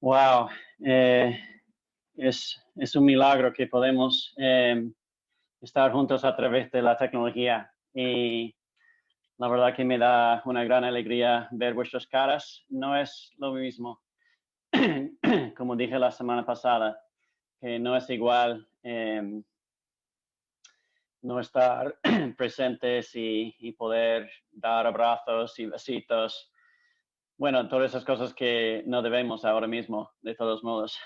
Wow, es un milagro que podemos estar juntos a través de la tecnología y la verdad que me da una gran alegría ver vuestras caras. No es lo mismo, como dije la semana pasada, que no es igual no estar presentes y poder dar abrazos y besitos. Bueno, todas esas cosas que no debemos ahora mismo, de todos modos.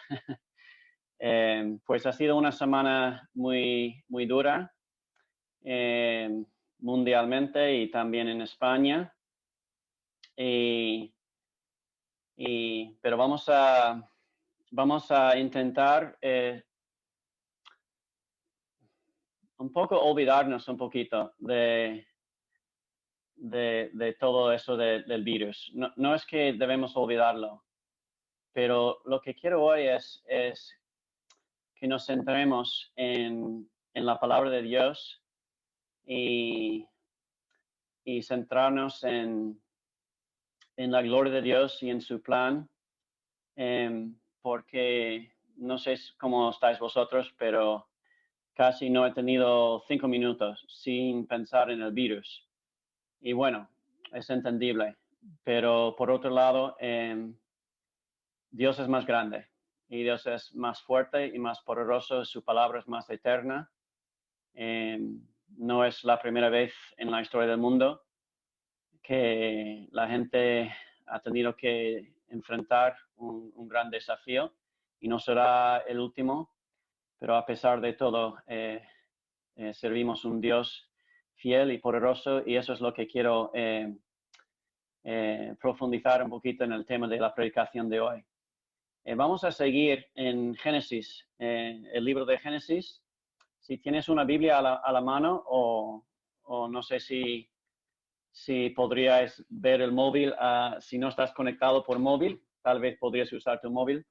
Pues ha sido una semana muy dura eh, mundialmente y también en España. Pero vamos a intentar un poco olvidarnos un poquito de todo eso del virus. No es que debemos olvidarlo, pero lo que quiero hoy es que nos centremos en la palabra de Dios y centrarnos en la gloria de Dios y en su plan, porque no sé cómo estáis vosotros, pero casi no he tenido 5 minutos sin pensar en el virus. Y bueno, es entendible, pero por otro lado, Dios es más grande y Dios es más fuerte y más poderoso, su palabra es más eterna. No es la primera vez en la historia del mundo que la gente ha tenido que enfrentar un gran desafío y no será el último, pero a pesar de todo, servimos un Dios fiel y poderoso y eso es lo que quiero profundizar un poquito en el tema de la predicación de hoy. Vamos a seguir en Génesis, el libro de Génesis. Si tienes una Biblia a la mano o no sé si podrías ver el móvil, si no estás conectado por móvil, tal vez podrías usar tu móvil.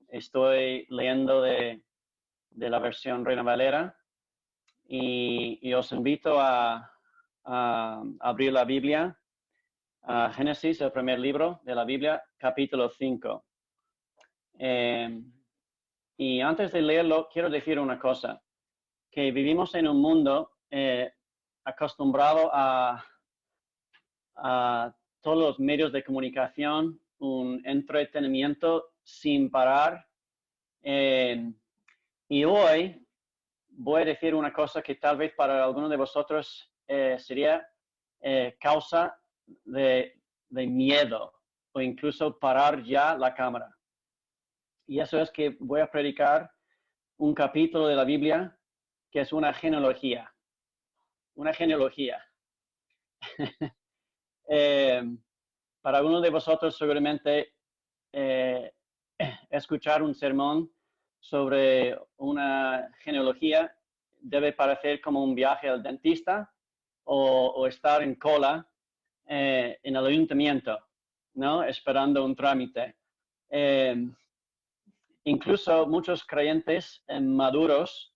Estoy leyendo de la versión Reina Valera y os invito a abrir la Biblia, a Génesis, el primer libro de la Biblia, capítulo 5. Y antes de leerlo, quiero decir una cosa, que vivimos en un mundo acostumbrado a todos los medios de comunicación, un entretenimiento sin parar. Y hoy voy a decir una cosa que tal vez para algunos de vosotros sería causa de miedo o incluso parar ya la cámara. Y eso es que voy a predicar un capítulo de la Biblia que es una genealogía. Una genealogía. Para algunos de vosotros seguramente escuchar un sermón sobre una genealogía debe parecer como un viaje al dentista o estar en cola en el ayuntamiento, ¿no? Esperando un trámite. Incluso muchos creyentes maduros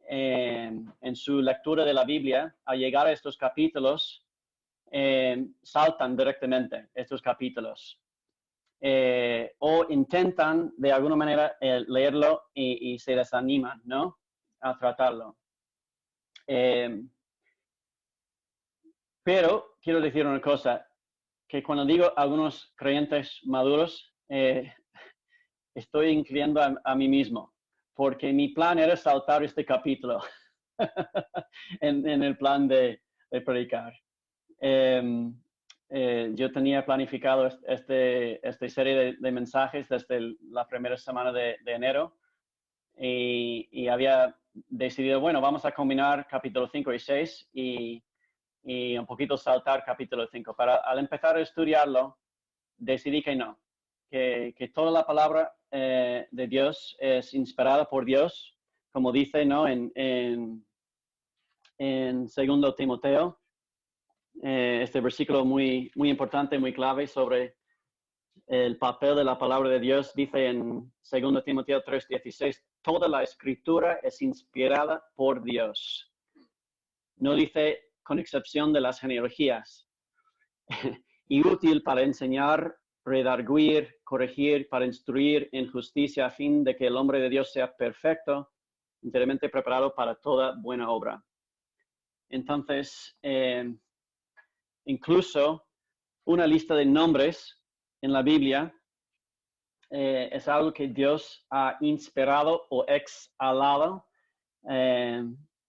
en su lectura de la Biblia, al llegar a estos capítulos, saltan directamente estos capítulos o intentan de alguna manera leerlo y se desaniman, ¿no? A tratarlo. Pero quiero decir una cosa, que cuando digo algunos creyentes maduros, estoy incluyendo a mí mismo, porque mi plan era saltar este capítulo en el plan de predicar. Yo tenía planificado esta serie de mensajes desde la primera semana de enero y había decidido, bueno, vamos a combinar capítulo 5 y 6 y un poquito saltar capítulo 5. Al empezar a estudiarlo, decidí que no, que toda la palabra de Dios es inspirada por Dios, como dice, ¿no? En 2 Timoteo. Este versículo muy importante, muy clave sobre el papel de la palabra de Dios, dice en 2 Timoteo 3:16, toda la escritura es inspirada por Dios. No dice con excepción de las genealogías. Y útil para enseñar, redarguir, corregir, para instruir en justicia, a fin de que el hombre de Dios sea perfecto, enteramente preparado para toda buena obra. Entonces, incluso una lista de nombres en la Biblia es algo que Dios ha inspirado o exhalado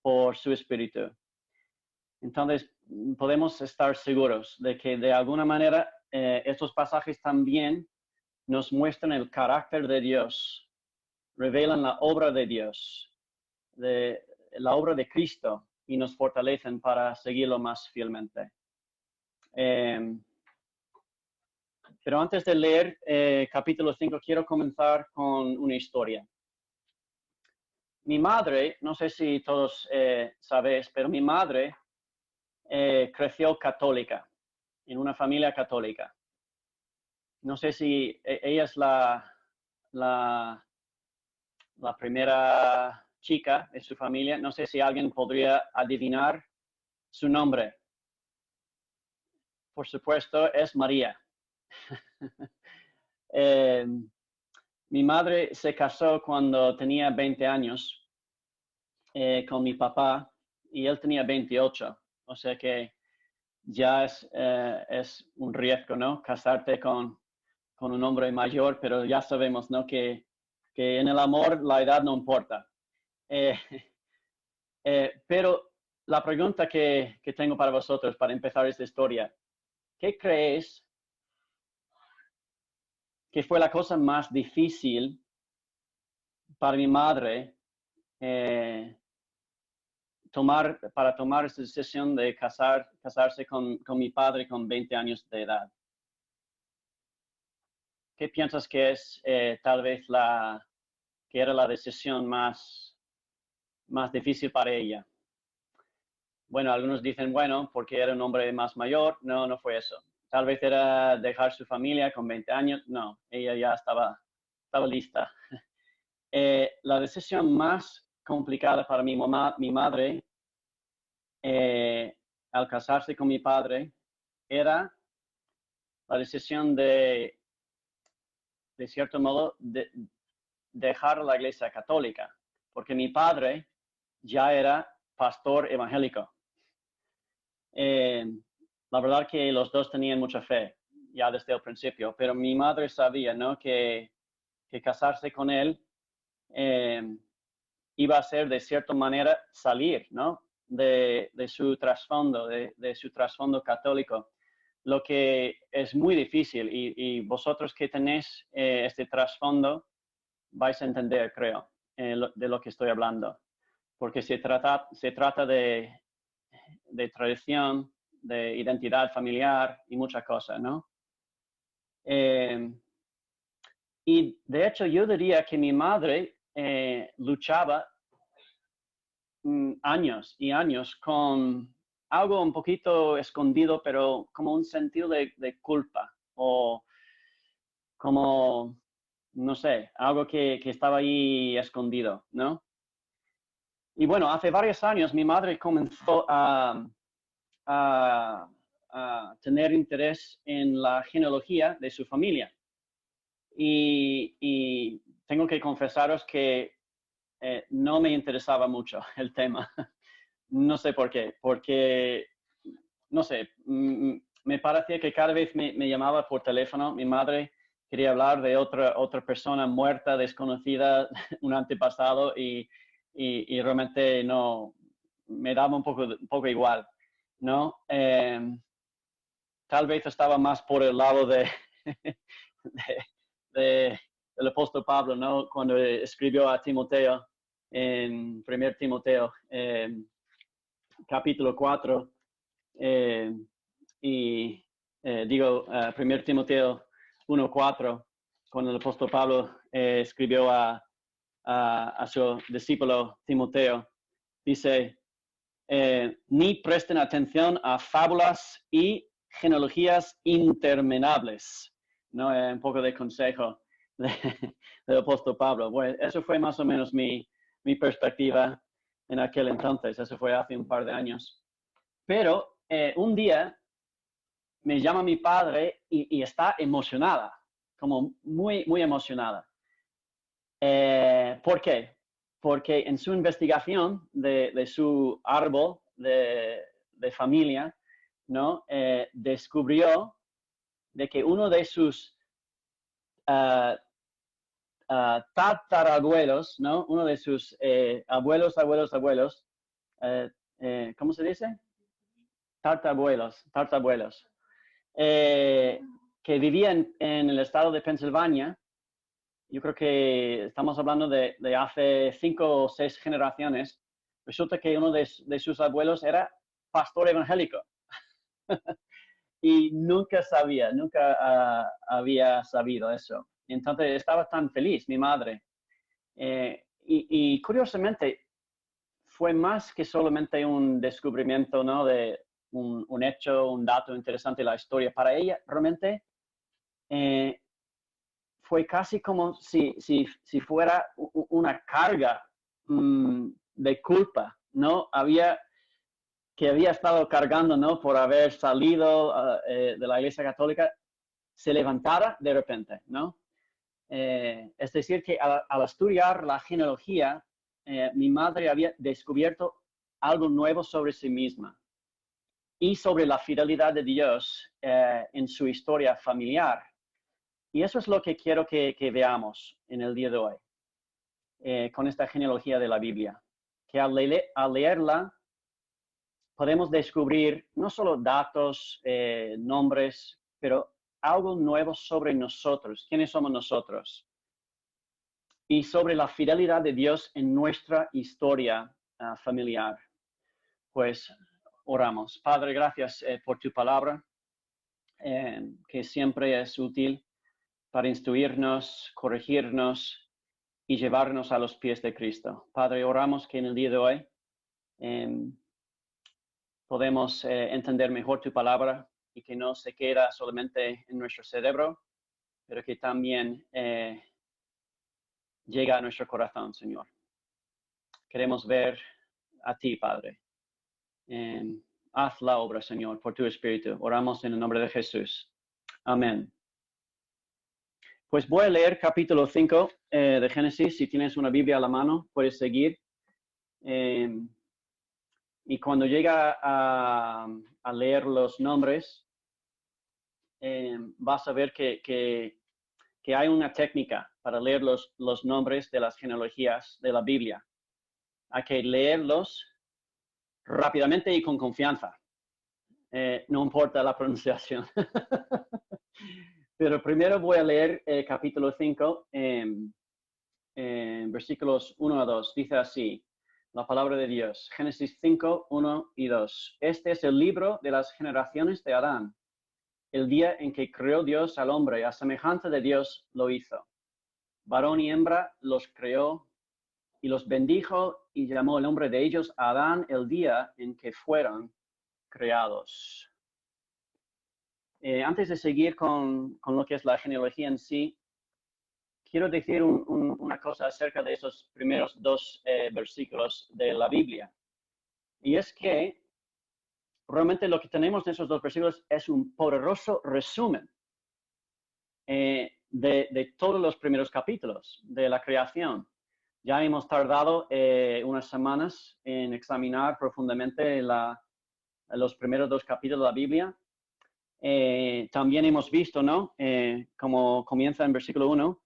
por su Espíritu. Entonces, podemos estar seguros de que de alguna manera estos pasajes también nos muestran el carácter de Dios, revelan la obra de Dios, la obra de Cristo, y nos fortalecen para seguirlo más fielmente. Pero antes de leer capítulo 5, quiero comenzar con una historia. Mi madre, no sé si todos sabéis, pero mi madre creció católica, en una familia católica. No sé si ella es la primera chica de su familia. No sé si alguien podría adivinar su nombre. Por supuesto, es María. Mi madre se casó cuando tenía 20 años con mi papá y él tenía 28. O sea que ya es un riesgo, ¿no? Casarte con un hombre mayor, pero ya sabemos, ¿no? Que en el amor la edad no importa. Pero la pregunta que tengo para vosotros, para empezar esta historia, ¿qué creéis que fue la cosa más difícil para mi madre para tomar esta decisión de casarse con mi padre con 20 años de edad? ¿Qué piensas que es tal vez que era la decisión más difícil para ella? Bueno, algunos dicen, bueno, porque era un hombre más mayor. No, no fue eso. Tal vez era dejar su familia con 20 años. No, ella ya estaba lista. La decisión más complicada para mi madre, al casarse con mi padre, era la decisión de cierto modo, dejar la iglesia católica, porque mi padre ya era pastor evangélico. La verdad que los dos tenían mucha fe, ya desde el principio, pero mi madre sabía, ¿no? que casarse con él iba a ser de cierta manera salir, ¿no? de su trasfondo, de su trasfondo católico, lo que es muy difícil, y vosotros que tenéis este trasfondo vais a entender, creo, de lo que estoy hablando, porque se trata de tradición, de identidad familiar y muchas cosas, ¿no? Y de hecho yo diría que mi madre luchaba años y años con algo un poquito escondido, pero como un sentido de culpa, o como, no sé, algo que estaba ahí escondido, ¿no? Y bueno, hace varios años mi madre comenzó a tener interés en la genealogía de su familia. Y tengo que confesaros que no me interesaba mucho el tema. No sé por qué, porque, no sé, me parecía que cada vez me llamaba por teléfono. Mi madre quería hablar de otra persona muerta, desconocida, un antepasado, y realmente no, me daba un poco igual, ¿no? Tal vez estaba más por el lado del apóstol Pablo, ¿no? Cuando escribió a Timoteo en 1 Timoteo, capítulo 4, y 1 Timoteo 1:4, cuando el apóstol Pablo escribió a su discípulo Timoteo, dice, ni presten atención a fábulas y genealogías interminables, ¿no? Un poco de consejo del apóstol Pablo. Bueno, eso fue más o menos mi perspectiva en aquel entonces. Eso fue hace un par de años. Pero un día me llama mi padre y está emocionada, como muy, muy emocionada. ¿Por qué? Porque en su investigación de su árbol de familia, ¿no? Descubrió de que uno de sus tatarabuelos, ¿no? Uno de sus abuelos, ¿cómo se dice? Tatarabuelos, que vivían en el estado de Pensilvania. Yo creo que estamos hablando de hace 5 o 6 generaciones. Resulta que uno de sus abuelos era pastor evangélico. Y nunca había sabido eso. Entonces estaba tan feliz, mi madre. Y curiosamente, fue más que solamente un descubrimiento, ¿no? De un hecho, un dato interesante de la historia. Para ella, realmente, fue casi como si fuera una carga de culpa, ¿no? Que había estado cargando, ¿no? Por haber salido de la Iglesia Católica, se levantara de repente, ¿no? Es decir, que al estudiar la genealogía, mi madre había descubierto algo nuevo sobre sí misma y sobre la fidelidad de Dios en su historia familiar. Y eso es lo que quiero que veamos en el día de hoy, con esta genealogía de la Biblia, que al leerla podemos descubrir no solo datos, nombres, pero algo nuevo sobre nosotros, quiénes somos nosotros, y sobre la fidelidad de Dios en nuestra historia familiar. Pues oramos. Padre, gracias por tu palabra, que siempre es útil para instruirnos, corregirnos y llevarnos a los pies de Cristo. Padre, oramos que en el día de hoy podemos entender mejor tu palabra y que no se queda solamente en nuestro cerebro, pero que también llega a nuestro corazón, Señor. Queremos ver a ti, Padre. Haz la obra, Señor, por tu Espíritu. Oramos en el nombre de Jesús. Amén. Pues voy a leer capítulo 5 de Génesis. Si tienes una Biblia a la mano, puedes seguir. Y cuando llega a leer los nombres, vas a ver que hay una técnica para leer los nombres de las genealogías de la Biblia. Hay que leerlos rápidamente y con confianza. No importa la pronunciación. Pero primero voy a leer capítulo 5, versículos 1 a 2. Dice así, la palabra de Dios. Génesis 5, 1 y 2. Este es el libro de las generaciones de Adán. El día en que creó Dios al hombre, a semejanza de Dios lo hizo. Varón y hembra los creó y los bendijo y llamó el nombre de ellos Adán el día en que fueron creados. Antes de seguir con lo que es la genealogía en sí, quiero decir una cosa acerca de esos primeros 2 versículos de la Biblia. Y es que realmente lo que tenemos en esos 2 versículos es un poderoso resumen de todos los primeros capítulos de la creación. Ya hemos tardado unas semanas en examinar profundamente los primeros 2 capítulos de la Biblia. También hemos visto, ¿no? Como comienza en versículo 1,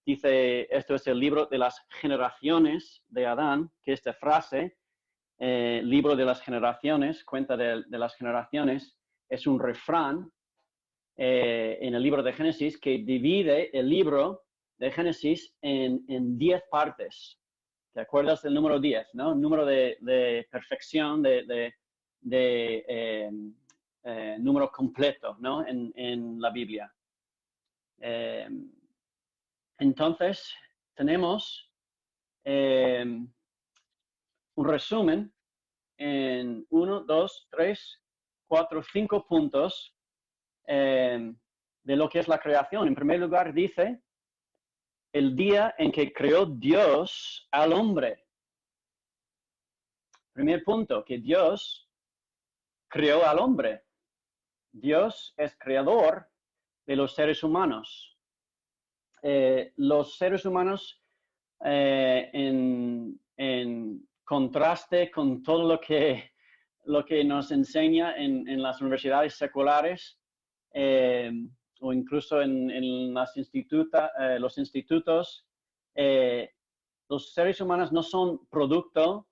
dice, esto es el libro de las generaciones de Adán, que esta frase, libro de las generaciones, cuenta de las generaciones, es un refrán en el libro de Génesis que divide el libro de Génesis en 10 partes. ¿Te acuerdas del número 10, no? El número de perfección, número completo, ¿no? En la Biblia. Entonces, tenemos un resumen en 1, 2, 3, 4, 5 puntos de lo que es la creación. En primer lugar, dice el día en que creó Dios al hombre. Primer punto, que Dios creó al hombre. Dios es creador de los seres humanos. Los seres humanos, en contraste con todo lo que nos enseña en las universidades seculares, o incluso en los institutos, los seres humanos no son producto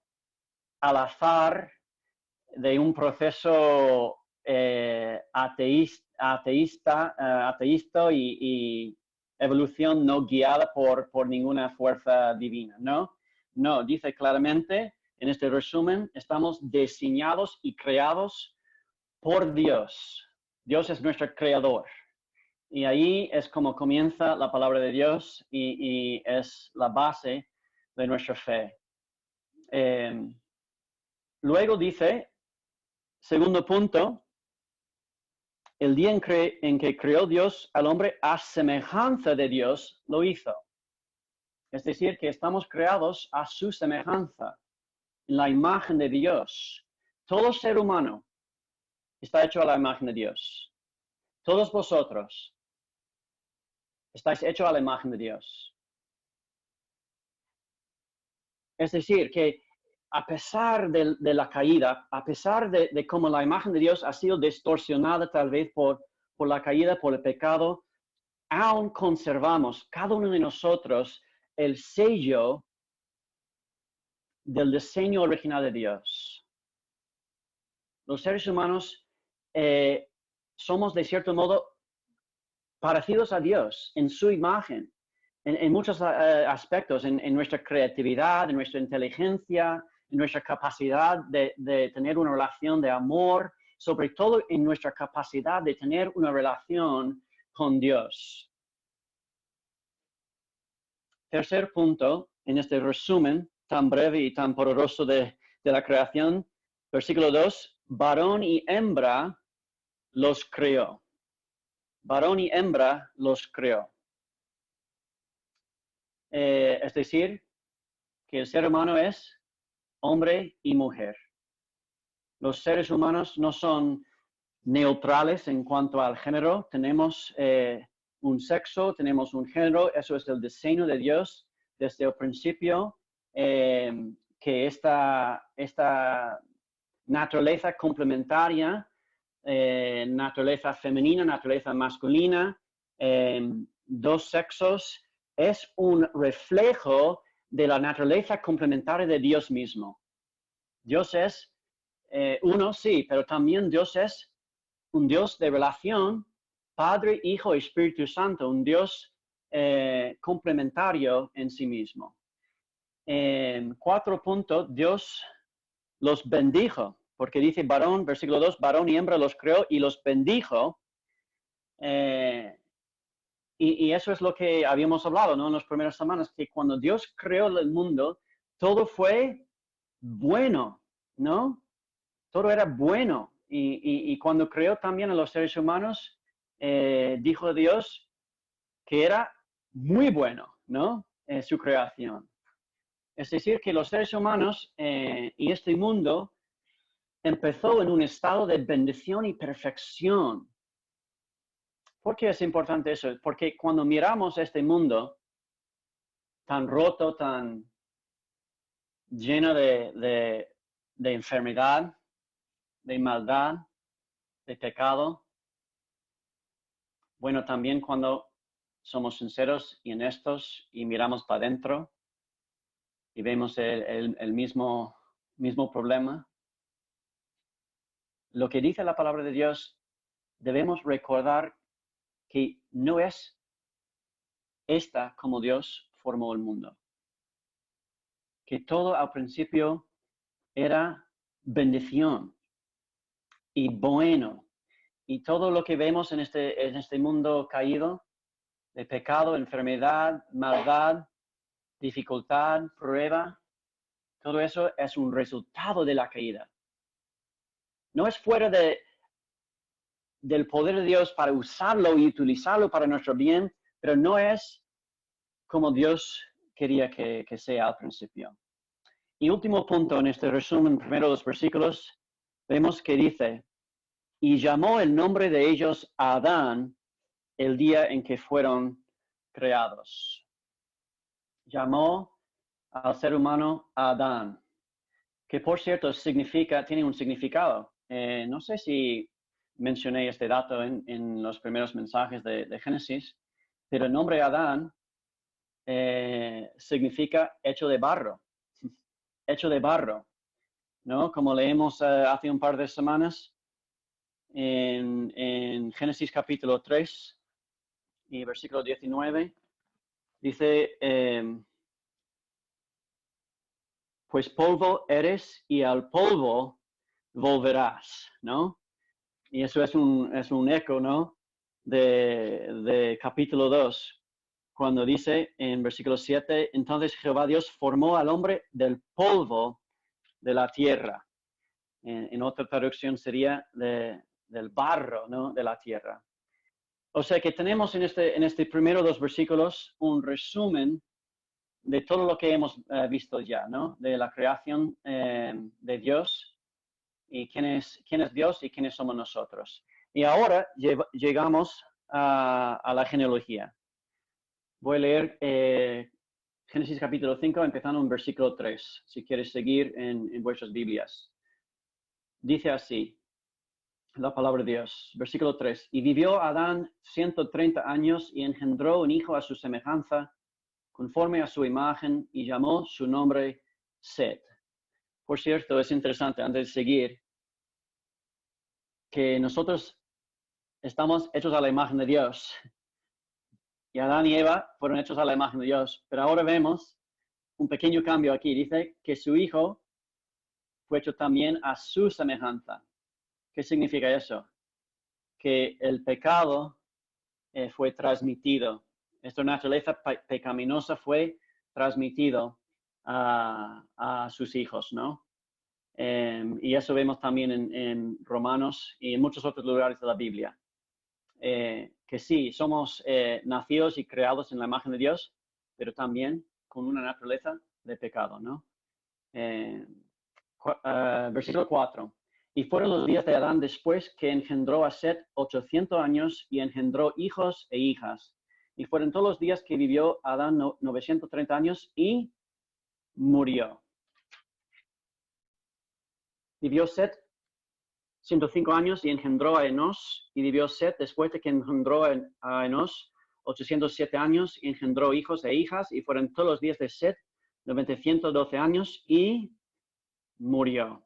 al azar de un proceso ateísta y evolución no guiada por ninguna fuerza divina, ¿no? No, dice claramente en este resumen, estamos diseñados y creados por Dios. Dios es nuestro creador. Y ahí es como comienza la palabra de Dios y es la base de nuestra fe. Luego dice, segundo punto, el día en que creó Dios al hombre a semejanza de Dios, lo hizo. Es decir, que estamos creados a su semejanza, en la imagen de Dios. Todo ser humano está hecho a la imagen de Dios. Todos vosotros estáis hechos a la imagen de Dios. Es decir, que a pesar de la caída, a pesar de cómo la imagen de Dios ha sido distorsionada tal vez por la caída, por el pecado, aún conservamos cada uno de nosotros el sello del diseño original de Dios. Los seres humanos somos de cierto modo parecidos a Dios en su imagen, en muchos aspectos, en nuestra creatividad, en nuestra inteligencia, en nuestra capacidad de tener una relación de amor, sobre todo en nuestra capacidad de tener una relación con Dios. Tercer punto, en este resumen tan breve y tan poderoso de la creación, versículo 2, varón y hembra los creó. Varón y hembra los creó. Es decir, que el ser humano es hombre y mujer. Los seres humanos no son neutrales en cuanto al género. Tenemos un sexo, tenemos un género. Eso es el diseño de Dios desde el principio, que esta naturaleza complementaria, naturaleza femenina, naturaleza masculina, dos sexos, es un reflejo de la naturaleza complementaria de Dios mismo. Dios es uno, sí, pero también Dios es un Dios de relación, Padre, Hijo y Espíritu Santo, un Dios complementario en sí mismo. Cuatro puntos, Dios los bendijo, porque dice varón, versículo 2, varón y hembra los creó y los bendijo. Y eso es lo que habíamos hablado, ¿no? En las primeras semanas, que cuando Dios creó el mundo, todo fue bueno, ¿no? Todo era bueno. Y cuando creó también a los seres humanos, dijo Dios que era muy bueno, ¿no? Su creación. Es decir, que los seres humanos y este mundo empezó en un estado de bendición y perfección. ¿Por qué es importante eso? Porque cuando miramos este mundo tan roto, tan lleno de enfermedad, de maldad, de pecado, bueno, también cuando somos sinceros y honestos y miramos para adentro y vemos el mismo problema, lo que dice la palabra de Dios, debemos recordar que no es esta como Dios formó el mundo. Que todo al principio era bendición y bueno. Y todo lo que vemos en este mundo caído, de pecado, enfermedad, maldad, dificultad, prueba, todo eso es un resultado de la caída. No es fuera del poder de Dios para usarlo y utilizarlo para nuestro bien, pero no es como Dios quería que sea al principio. Y último punto en este resumen, primero los versículos, vemos que dice, y llamó el nombre de ellos Adán el día en que fueron creados. Llamó al ser humano Adán, que por cierto tiene un significado. No sé si mencioné este dato en los primeros mensajes de Génesis, pero el nombre Adán significa hecho de barro, hecho de barro, ¿no? Como leemos hace un par de semanas en Génesis capítulo 3 y versículo 19, dice, pues polvo eres y al polvo volverás, ¿no? Y eso es un eco, ¿no? De capítulo 2, cuando dice en versículo 7, entonces Jehová Dios formó al hombre del polvo de la tierra. En otra traducción sería del barro, ¿no? De la tierra. O sea que tenemos en este primero dos versículos un resumen de todo lo que hemos visto ya, ¿no? De la creación de Dios y quién es Dios y quiénes somos nosotros. Y ahora llegamos a la genealogía. Voy a leer Génesis capítulo 5, empezando en versículo 3, si quieres seguir en vuestras Biblias. Dice así la palabra de Dios, versículo 3. Y vivió Adán 130 años y engendró un hijo a su semejanza, conforme a su imagen, y llamó su nombre Set. Por cierto, es interesante, antes de seguir, que nosotros estamos hechos a la imagen de Dios. Y Adán y Eva fueron hechos a la imagen de Dios. Pero ahora vemos un pequeño cambio aquí. Dice que su hijo fue hecho también a su semejanza. ¿Qué significa eso? Que el pecado fue transmitido. Esta naturaleza pecaminosa fue transmitido a sus hijos, ¿no? Y eso vemos también en Romanos y en muchos otros lugares de la Biblia. Que sí, somos nacidos y creados en la imagen de Dios, pero también con una naturaleza de pecado, ¿no? Versículo 4. Y fueron los días de Adán después que engendró a Set 800 años y engendró hijos e hijas. Y fueron todos los días que vivió Adán 930 años y murió. Vivió Set 105 años y engendró a Enos, y vivió Set después de que engendró a Enos 807 años y engendró hijos e hijas, y fueron todos los días de Set 912 años y murió.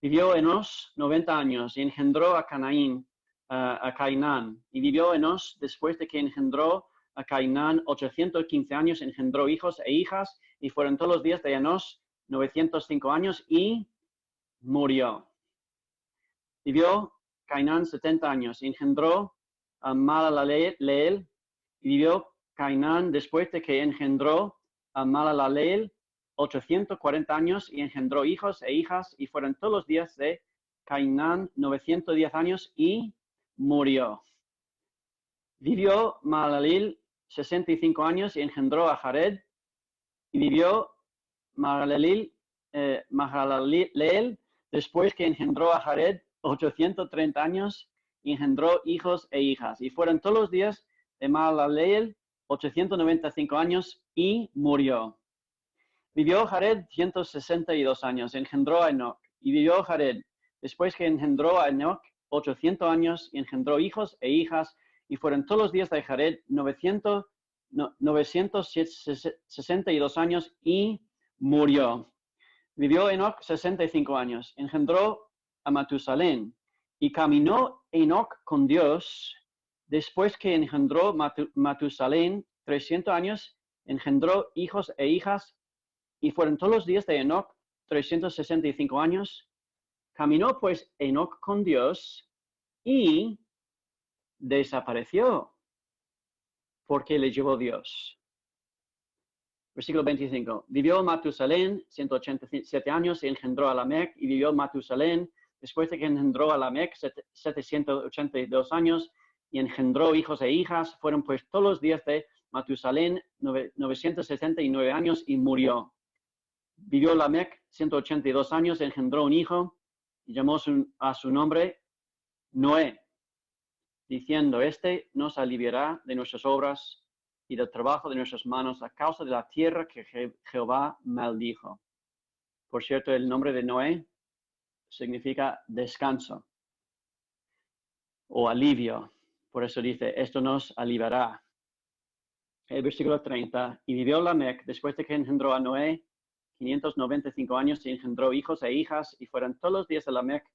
Vivió Enos 90 años y engendró a Cainán, y vivió Enos después de que engendró a Cainán 815 años, engendró hijos e hijas, y fueron todos los días de Enos 905 años y murió. Vivió Cainán 70 años, engendró a Mahalaleel, y vivió Cainán después de que engendró a Mahalaleel 840 años y engendró hijos e hijas, y fueron todos los días de Cainán 910 años y murió. Vivió Mahalaleel 65 años y engendró a Jared, y vivió Mahalaleel después que engendró a Jared 830 años y engendró hijos e hijas. Y fueron todos los días de Mahalaleel 895 años y murió. Vivió Jared 162 años, engendró a Enoch. Y vivió Jared después que engendró a Enoch 800 años y engendró hijos e hijas. Y fueron todos los días de Jared 962 años y murió. Vivió Enoch 65 años, engendró a Matusalén, y caminó Enoch con Dios. Después que engendró Matusalén 300 años, engendró hijos e hijas, y fueron todos los días de Enoch 365 años. Caminó pues Enoch con Dios y desapareció, porque le llevó Dios. Versículo 25. Vivió Matusalén 187 años y engendró a Lamec, y vivió Matusalén después de que engendró a Lamec 782 años y engendró hijos e hijas. Fueron pues todos los días de Matusalén 979 años y murió. Vivió Lamec 182 años, engendró un hijo y llamó a su nombre Noé, diciendo, este nos aliviará de nuestras obras y del trabajo de nuestras manos a causa de la tierra que Jehová maldijo. Por cierto, el nombre de Noé significa descanso o alivio. Por eso dice, esto nos aliviará. El versículo 30, y vivió Lamec después de que engendró a Noé 595 años y engendró hijos e hijas, y fueron todos los días de Lamec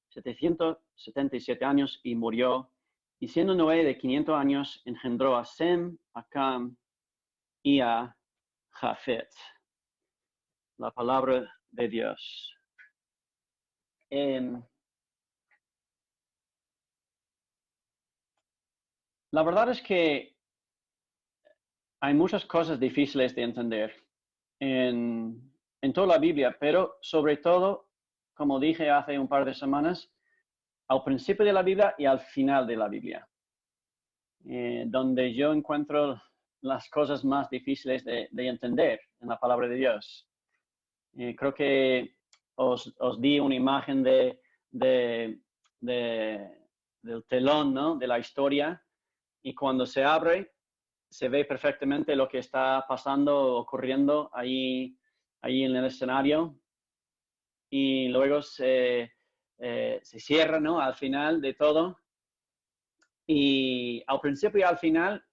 777 años y murió. Y siendo Noé de 500 años, engendró a Sem, a Cam y a Jafet. La palabra de Dios. La verdad es que hay muchas cosas difíciles de entender en toda la Biblia, pero sobre todo, como dije hace un par de semanas, al principio de la Biblia y al final de la Biblia, donde yo encuentro las cosas más difíciles de entender en la palabra de Dios. Creo que os di una imagen del telón, ¿no? De la historia, y cuando se abre, se ve perfectamente lo que está pasando, ocurriendo ahí en el escenario, y luego se cierra, ¿no? Al final de todo, y al principio y al final,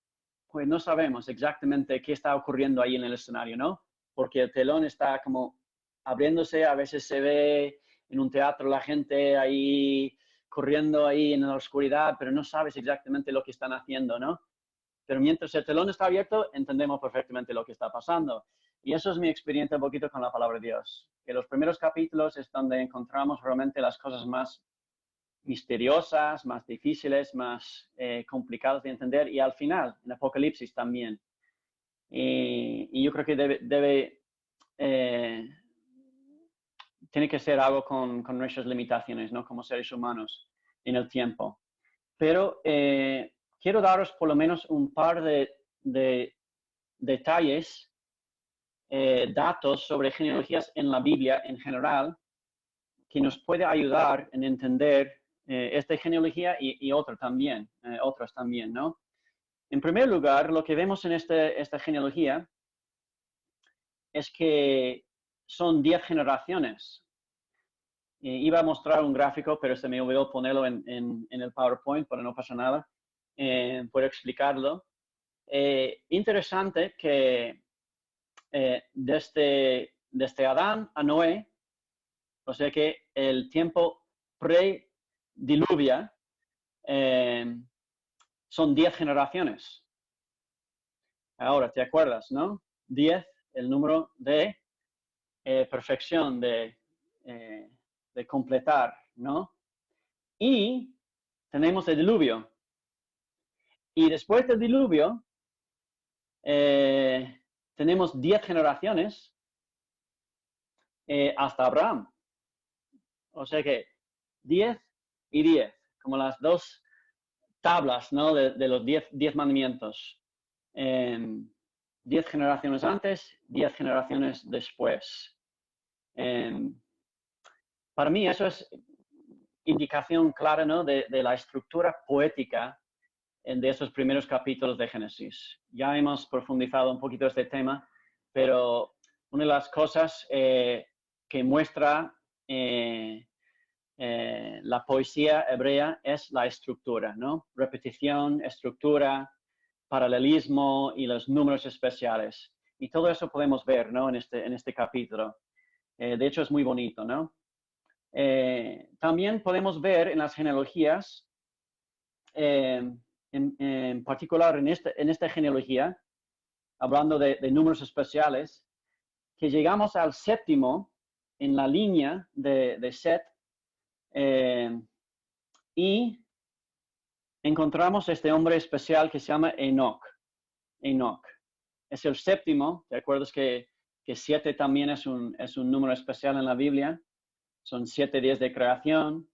pues no sabemos exactamente qué está ocurriendo ahí en el escenario, ¿no? Porque el telón está como abriéndose, a veces se ve en un teatro la gente ahí corriendo ahí en la oscuridad, pero no sabes exactamente lo que están haciendo, ¿no? Pero mientras el telón está abierto, entendemos perfectamente lo que está pasando. Y eso es mi experiencia un poquito con la palabra de Dios. Que los primeros capítulos es donde encontramos realmente las cosas más misteriosas, más difíciles, más complicadas de entender, y al final, en Apocalipsis también. Y yo creo que tiene que ser algo con nuestras limitaciones, ¿no? Como seres humanos en el tiempo. Pero quiero daros por lo menos un par de detalles, datos sobre genealogías en la Biblia en general, que nos puede ayudar en entender esta genealogía y otras también, ¿no? En primer lugar, lo que vemos en esta genealogía es que son 10 generaciones. Iba a mostrar un gráfico, pero se me olvidó ponerlo en el PowerPoint, pero no pasa nada. Puedo explicarlo. Interesante que desde Adán a Noé, o sea que el tiempo pre-diluvia, son 10 generaciones. Ahora, ¿te acuerdas, no? 10, el número de perfección, de completar, ¿no? Y tenemos el diluvio. Y después del diluvio, tenemos 10 generaciones hasta Abraham. O sea que 10 y 10, como las dos tablas, ¿no? de los 10 mandamientos. 10 generaciones antes, 10 generaciones después. Para mí eso es indicación clara, ¿no? de la estructura poética de esos primeros capítulos de Génesis. Ya hemos profundizado un poquito este tema, pero una de las cosas que muestra la poesía hebrea es la estructura, ¿no? Repetición, estructura, paralelismo y los números especiales. Y todo eso podemos ver, ¿no? en este capítulo. De hecho, es muy bonito, ¿no? También podemos ver en las genealogías, en particular en esta genealogía, hablando de números especiales, que llegamos al séptimo en la línea de Set, y encontramos este hombre especial que se llama Enoch. Enoch. Es el séptimo. ¿Te acuerdas que 7 también es un número especial en la Biblia? Son 7 días de creación.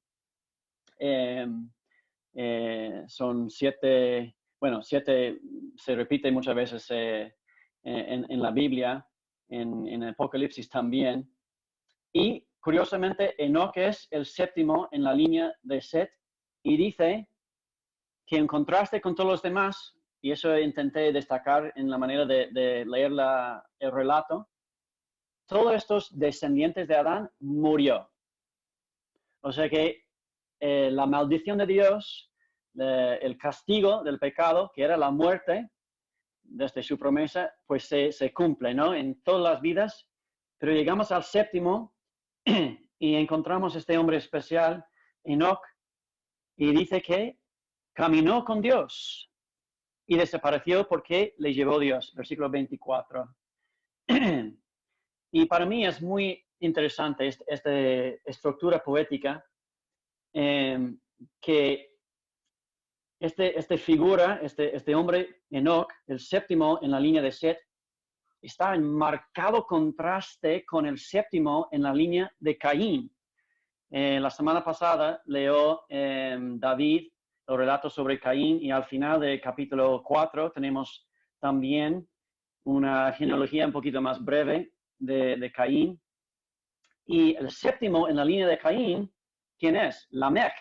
Son 7, bueno, 7 se repite muchas veces en la Biblia, en Apocalipsis también. Y curiosamente, Enoch es el séptimo en la línea de Set, y dice que en contraste con todos los demás, y eso intenté destacar en la manera de leer el relato, todos estos descendientes de Adán murió. O sea que la maldición de Dios, el castigo del pecado, que era la muerte, desde su promesa, pues se cumple, ¿no? En todas las vidas. Pero llegamos al séptimo y encontramos este hombre especial, Enoc, y dice que caminó con Dios y desapareció porque le llevó Dios. Versículo 24. Y para mí es muy interesante esta estructura poética, que este hombre, Enoc, el séptimo en la línea de Set, está en marcado contraste con el séptimo en la línea de Caín. La semana pasada leo David los relatos sobre Caín y al final del capítulo 4 tenemos también una genealogía un poquito más breve de Caín. Y el séptimo en la línea de Caín, ¿quién es? Lamec.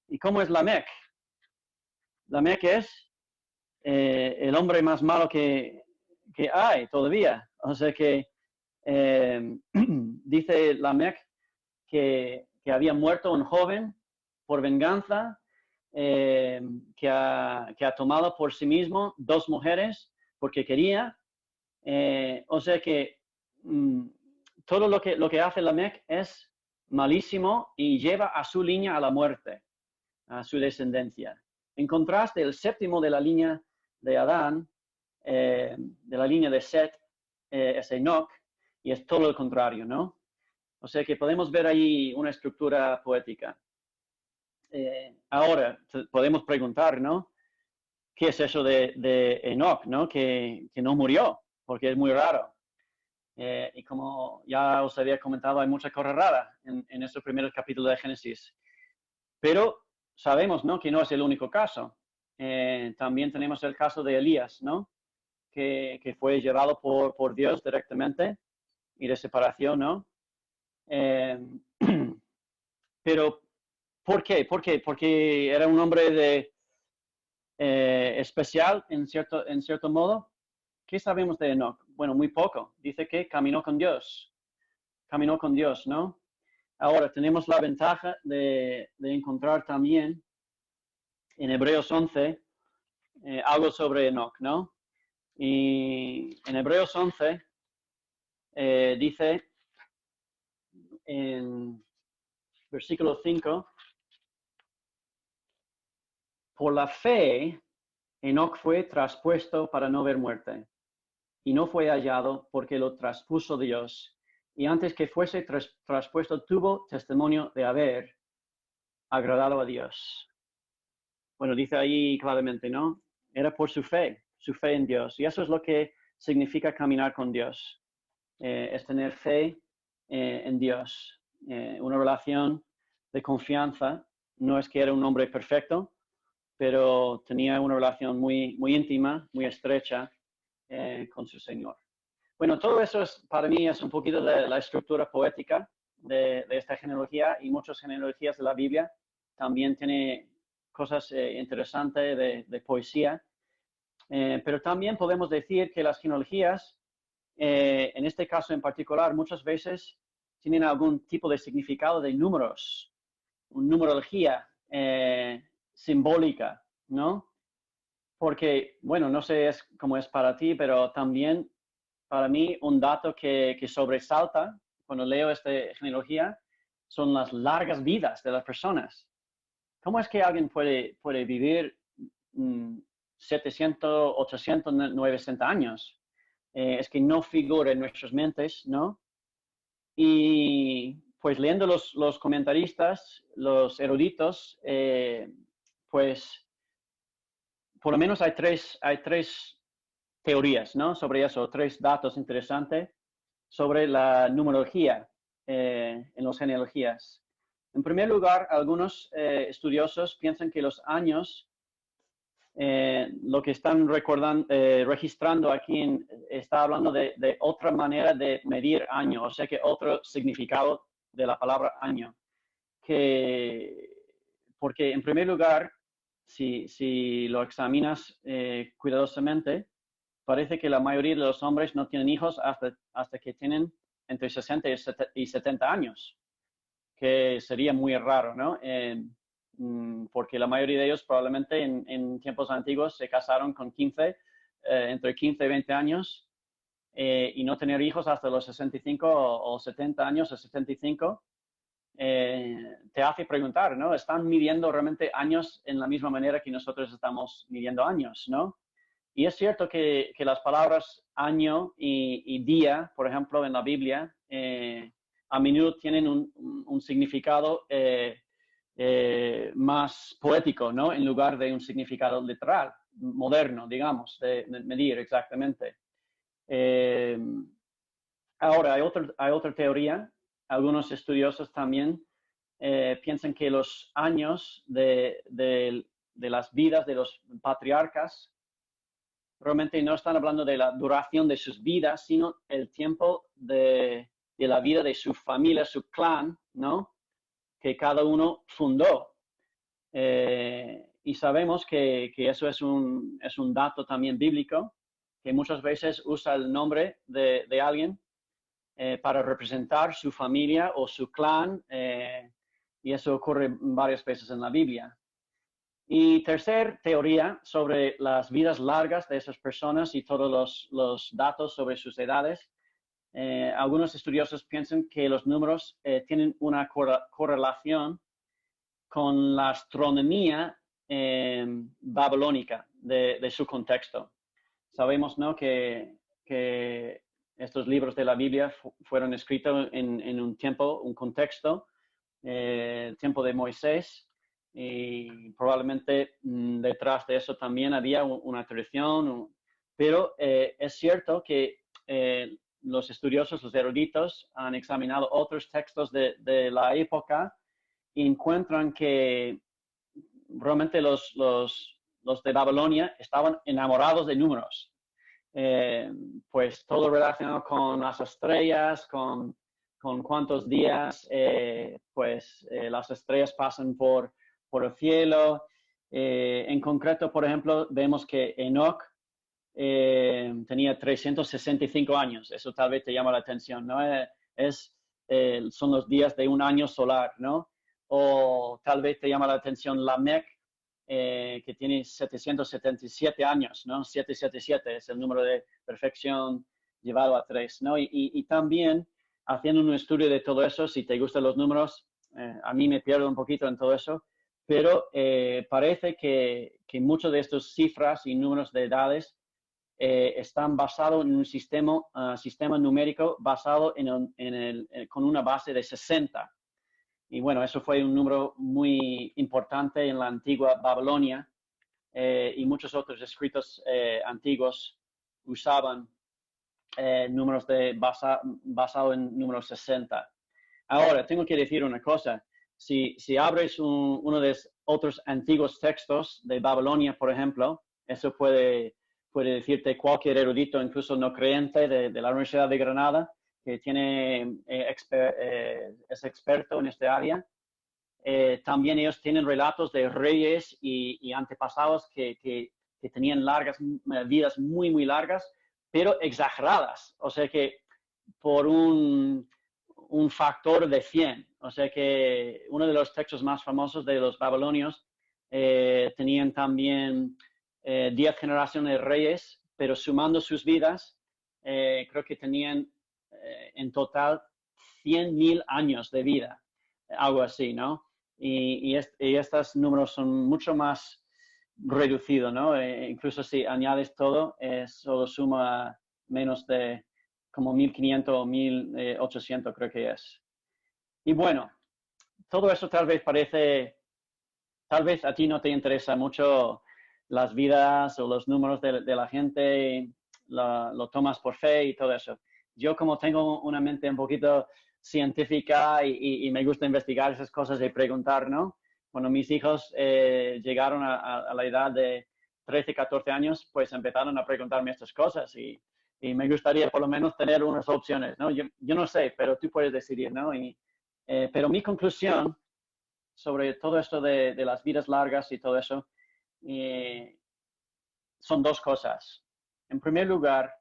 ¿Y cómo es Lamec? Lamec es el hombre más malo que hay todavía. O sea que dice Lamec que había muerto un joven por venganza, que ha tomado por sí mismo 2 mujeres porque quería. O sea que todo lo que hace Lamec es malísimo y lleva a su línea a la muerte, a su descendencia. En contraste, el séptimo de la línea de Adán, de la línea de Set, es Enoc, y es todo lo contrario, ¿no? O sea que podemos ver ahí una estructura poética. Ahora, podemos preguntar, ¿no? ¿Qué es eso de Enoc, ¿no? Que no murió, porque es muy raro. Y como ya os había comentado, hay mucha cosa rara en estos primeros capítulos de Génesis. Pero sabemos, ¿no? Que no es el único caso. También tenemos el caso de Elías, ¿no? Que fue llevado por Dios directamente y de separación, ¿no? Pero, ¿por qué? Porque era un hombre especial en cierto modo. ¿Qué sabemos de Enoc? Bueno, muy poco. Dice que caminó con Dios, ¿no? Ahora, tenemos la ventaja de encontrar también en Hebreos 11 algo sobre Enoc, ¿no? Y en Hebreos 11 dice en versículo 5, por la fe, Enoc fue traspuesto para no ver muerte, y no fue hallado porque lo traspuso Dios, y antes que fuese traspuesto tuvo testimonio de haber agradado a Dios. Bueno, dice ahí claramente, ¿no? Era por su fe en Dios, y eso es lo que significa caminar con Dios, es tener fe en Dios, una relación de confianza. No es que era un hombre perfecto, pero tenía una relación muy, muy íntima, muy estrecha con su Señor. Bueno, todo eso para mí es un poquito de la estructura poética de esta genealogía, y muchas genealogías de la Biblia también tienen cosas interesantes de poesía, pero también podemos decir que las genealogías, en este caso en particular, muchas veces tienen algún tipo de significado de números, una numerología simbólica, ¿no? Porque, bueno, no sé cómo es para ti, pero también para mí un dato que sobresalta cuando leo esta genealogía son las largas vidas de las personas. ¿Cómo es que alguien puede vivir 700, 800, 900 años? Es que no figura en nuestras mentes, ¿no? Y pues leyendo los comentaristas, los eruditos, pues por lo menos hay tres teorías, ¿no? Sobre eso, 3 datos interesantes sobre la numerología en las genealogías. En primer lugar, algunos estudiosos piensan que los años, lo que están registrando aquí, está hablando de otra manera de medir año, o sea que otro significado de la palabra año, porque en primer lugar, si lo examinas cuidadosamente, parece que la mayoría de los hombres no tienen hijos hasta que tienen entre 60 y 70 años, que sería muy raro, ¿no? Porque la mayoría de ellos probablemente en tiempos antiguos se casaron con entre 15 y 20 años, y no tener hijos hasta los 65 o 70 años o 75, te hace preguntar, ¿no? ¿Están midiendo realmente años en la misma manera que nosotros estamos midiendo años, ¿no? Y es cierto que las palabras año y día, por ejemplo, en la Biblia, a menudo tienen un significado más poético, ¿no? En lugar de un significado literal, moderno, digamos, de medir exactamente. Ahora, hay otra teoría. Algunos estudiosos también piensan que los años de las vidas de los patriarcas realmente no están hablando de la duración de sus vidas, sino el tiempo de la vida de su familia, su clan, ¿no? Que cada uno fundó. Y sabemos que eso es un dato también bíblico, que muchas veces usa el nombre de alguien para representar su familia o su clan, y eso ocurre varias veces en la Biblia. Y tercer teoría sobre las vidas largas de esas personas y todos los datos sobre sus edades. Algunos estudiosos piensan que los números tienen una correlación con la astronomía babilónica de su contexto. Sabemos, ¿no?, que estos libros de la Biblia fueron escritos en un tiempo, un contexto, el tiempo de Moisés, y probablemente detrás de eso también había una tradición, pero es cierto que los estudiosos, los eruditos, han examinado otros textos de la época y encuentran que realmente los de Babilonia estaban enamorados de números. Pues todo relacionado con las estrellas, con cuántos días las estrellas pasan por el cielo. En concreto, por ejemplo, vemos que Enoch tenía 365 años. Eso tal vez te llama la atención, ¿no? Son los días de un año solar, ¿no? O tal vez te llama la atención Lamec, que tiene 777 años, ¿no? 777 es el número de perfección llevado a 3, ¿no? Y también, haciendo un estudio de todo eso, si te gustan los números, a mí me pierdo un poquito en todo eso, pero parece que muchas de estas cifras y números de edades están basados en un sistema numérico basado con una base de 60. Y bueno, eso fue un número muy importante en la antigua Babilonia, y muchos otros escritos antiguos usaban números basado en números 60. Ahora, tengo que decir una cosa. Si abres uno de otros antiguos textos de Babilonia, por ejemplo, eso puede decirte cualquier erudito, incluso no creyente de la Universidad de Granada, que es experto en este área. También ellos tienen relatos de reyes y antepasados que tenían vidas muy, muy largas, pero exageradas. O sea que por un factor de 100. O sea que uno de los textos más famosos de los babilonios tenían también 10 generaciones de reyes, pero sumando sus vidas, creo que tenían en total 100,000 años de vida, algo así, ¿no? Y estos números son mucho más reducidos, ¿no? Incluso si añades todo, solo suma menos de como 1,500 o 1,800, creo que es. Y bueno, todo eso tal vez a ti no te interesa mucho las vidas o los números de la gente, lo tomas por fe y todo eso. Yo, como tengo una mente un poquito científica y me gusta investigar esas cosas y preguntar, ¿no? Cuando mis hijos llegaron a la edad de 13, 14 años, pues empezaron a preguntarme estas cosas y me gustaría por lo menos tener unas opciones, ¿no? Yo no sé, pero tú puedes decidir, ¿no? Pero mi conclusión sobre todo esto de las vidas largas y todo eso, son dos cosas. En primer lugar,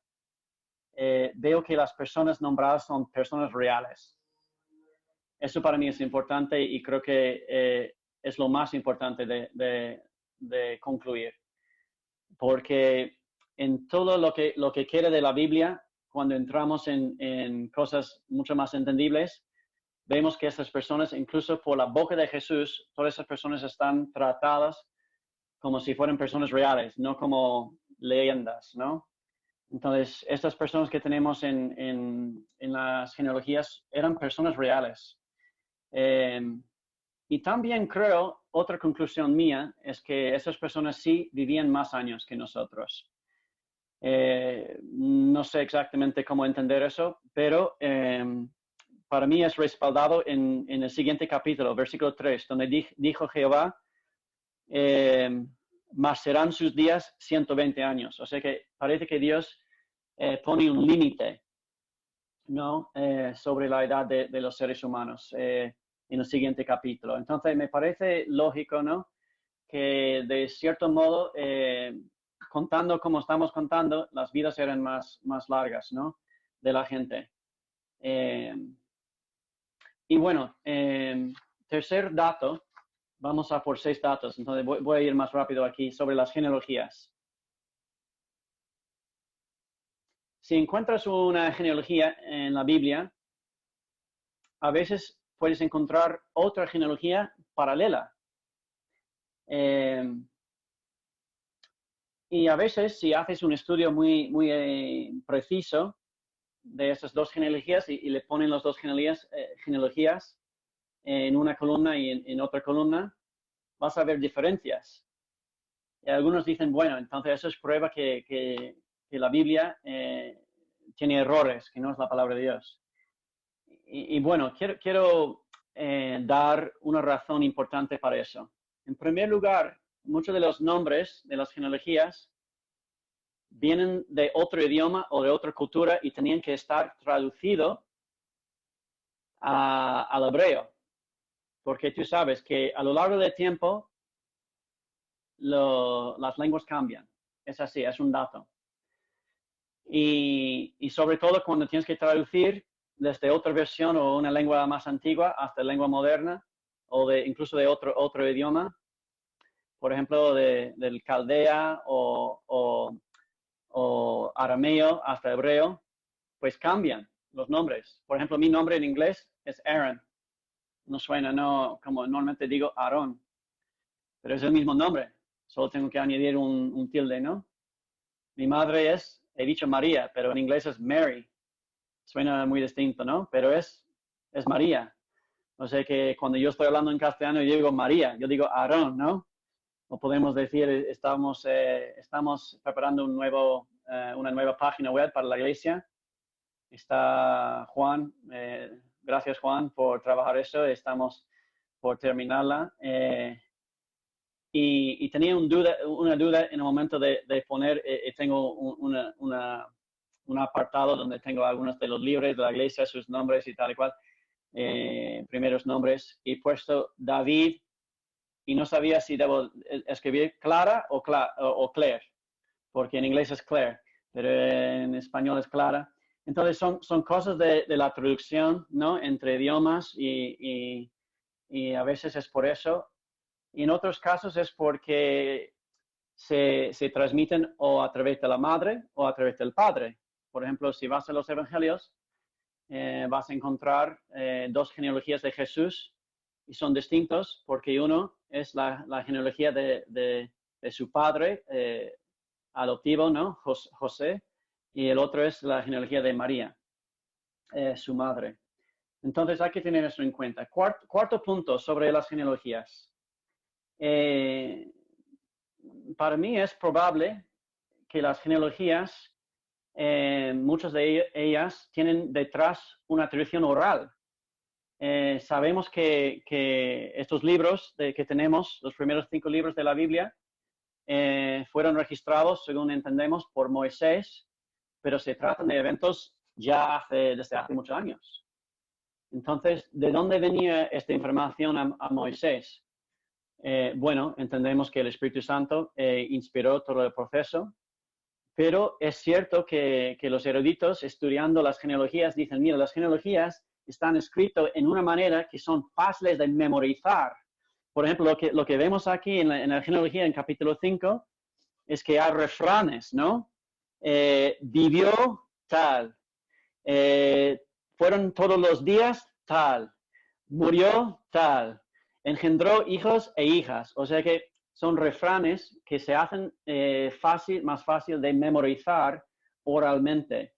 veo que las personas nombradas son personas reales. Eso para mí es importante y creo que es lo más importante de concluir. Porque en todo lo que queda de la Biblia, cuando entramos en cosas mucho más entendibles, vemos que esas personas, incluso por la boca de Jesús, todas esas personas están tratadas como si fueran personas reales, no como leyendas, ¿no? Entonces, estas personas que tenemos en las genealogías eran personas reales. Y también creo, otra conclusión mía, es que esas personas sí vivían más años que nosotros. No sé exactamente cómo entender eso, pero para mí es respaldado en el siguiente capítulo, versículo 3, donde dijo Jehová, más serán sus días 120 años. O sea que parece que Dios pone un límite, ¿no? Sobre la edad de los seres humanos en el siguiente capítulo. Entonces me parece lógico, ¿no? Que de cierto modo, contando como estamos contando, las vidas eran más largas, ¿no? De la gente. Y bueno, tercer dato, vamos a por 6 datos, entonces voy a ir más rápido aquí sobre las genealogías. Si encuentras una genealogía en la Biblia, a veces puedes encontrar otra genealogía paralela. Y a veces, si haces un estudio muy preciso de esas dos genealogías y le ponen las dos genealogías en una columna y en otra columna, vas a ver diferencias. Y algunos dicen, bueno, entonces eso es prueba que la Biblia tiene errores, que no es la palabra de Dios. Y bueno, quiero dar una razón importante para eso. En primer lugar, muchos de los nombres de las genealogías vienen de otro idioma o de otra cultura y tenían que estar traducidos al hebreo. Porque tú sabes que a lo largo del tiempo las lenguas cambian. Es así, es un dato. Y sobre todo cuando tienes que traducir desde otra versión o una lengua más antigua hasta lengua moderna o incluso de otro idioma, por ejemplo, del caldea o arameo hasta hebreo, pues cambian los nombres. Por ejemplo, mi nombre en inglés es Aaron. No suena, no, como normalmente digo Aarón, pero es el mismo nombre. Solo tengo que añadir un tilde, ¿no? Mi madre he dicho María, pero en inglés es Mary. Suena muy distinto, ¿no? Pero es María. O sea que cuando yo estoy hablando en castellano, yo digo María, yo digo Aarón, ¿no? O podemos decir, estamos preparando una nueva página web para la iglesia. Está Juan, gracias Juan por trabajar eso, estamos por terminarla. Y tenía una duda en el momento de poner, tengo un apartado donde tengo algunos de los libros de la iglesia, sus nombres y tal y cual, primeros nombres, y he puesto David, y no sabía si debo escribir Clara o Claire, porque en inglés es Claire, pero en español es Clara. Entonces son cosas de la traducción, ¿no? Entre idiomas y a veces es por eso. Y en otros casos es porque se transmiten o a través de la madre o a través del padre. Por ejemplo, si vas a los evangelios, vas a encontrar dos genealogías de Jesús y son distintos porque uno es la genealogía de su padre adoptivo, ¿no? José, y el otro es la genealogía de María, su madre. Entonces hay que tener eso en cuenta. Cuarto punto sobre las genealogías. Para mí es probable que las genealogías, muchas de ellas tienen detrás una tradición oral. Sabemos que estos libros que tenemos, los primeros 5 libros de la Biblia, fueron registrados, según entendemos, por Moisés, pero se tratan de eventos ya desde hace muchos años. Entonces, ¿de dónde venía esta información a Moisés? Bueno, entendemos que el Espíritu Santo inspiró todo el proceso, pero es cierto que los eruditos estudiando las genealogías dicen, mira, las genealogías están escritas en una manera que son fáciles de memorizar. Por ejemplo, lo que vemos aquí en la genealogía en capítulo 5 es que hay refranes, ¿no? Vivió tal, fueron todos los días tal, murió tal, engendró hijos e hijas. O sea que son refranes que se hacen más fácil de memorizar oralmente.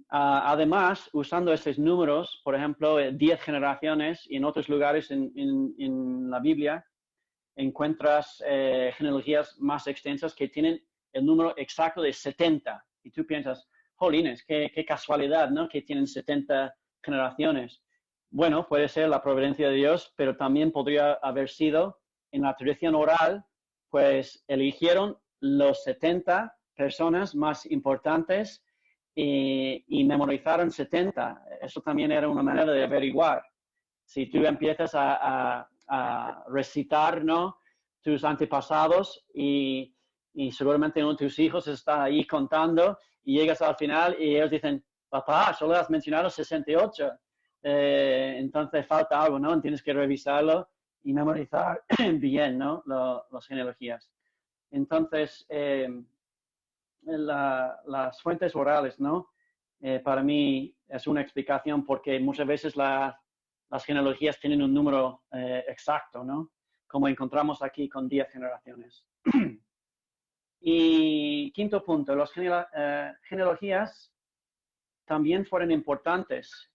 Además, usando estos números, por ejemplo, 10 generaciones, y en otros lugares en la Biblia, encuentras genealogías más extensas que tienen el número exacto de 70. Y tú piensas, jolines, qué casualidad, ¿no? Que tienen 70 generaciones. Bueno, puede ser la providencia de Dios, pero también podría haber sido en la tradición oral, pues eligieron los 70 personas más importantes y memorizaron 70. Eso también era una manera de averiguar. Si tú empiezas a recitar, ¿no?, tus antepasados y seguramente uno de tus hijos está ahí contando y llegas al final y ellos dicen, papá, solo has mencionado 68. Entonces falta algo, ¿no? Tienes que revisarlo y memorizar bien, ¿no?, las genealogías. Entonces, las fuentes orales, ¿no? Para mí es una explicación porque muchas veces las genealogías tienen un número exacto, ¿no? Como encontramos aquí con 10 generaciones. Y quinto punto, las genealogías también fueron importantes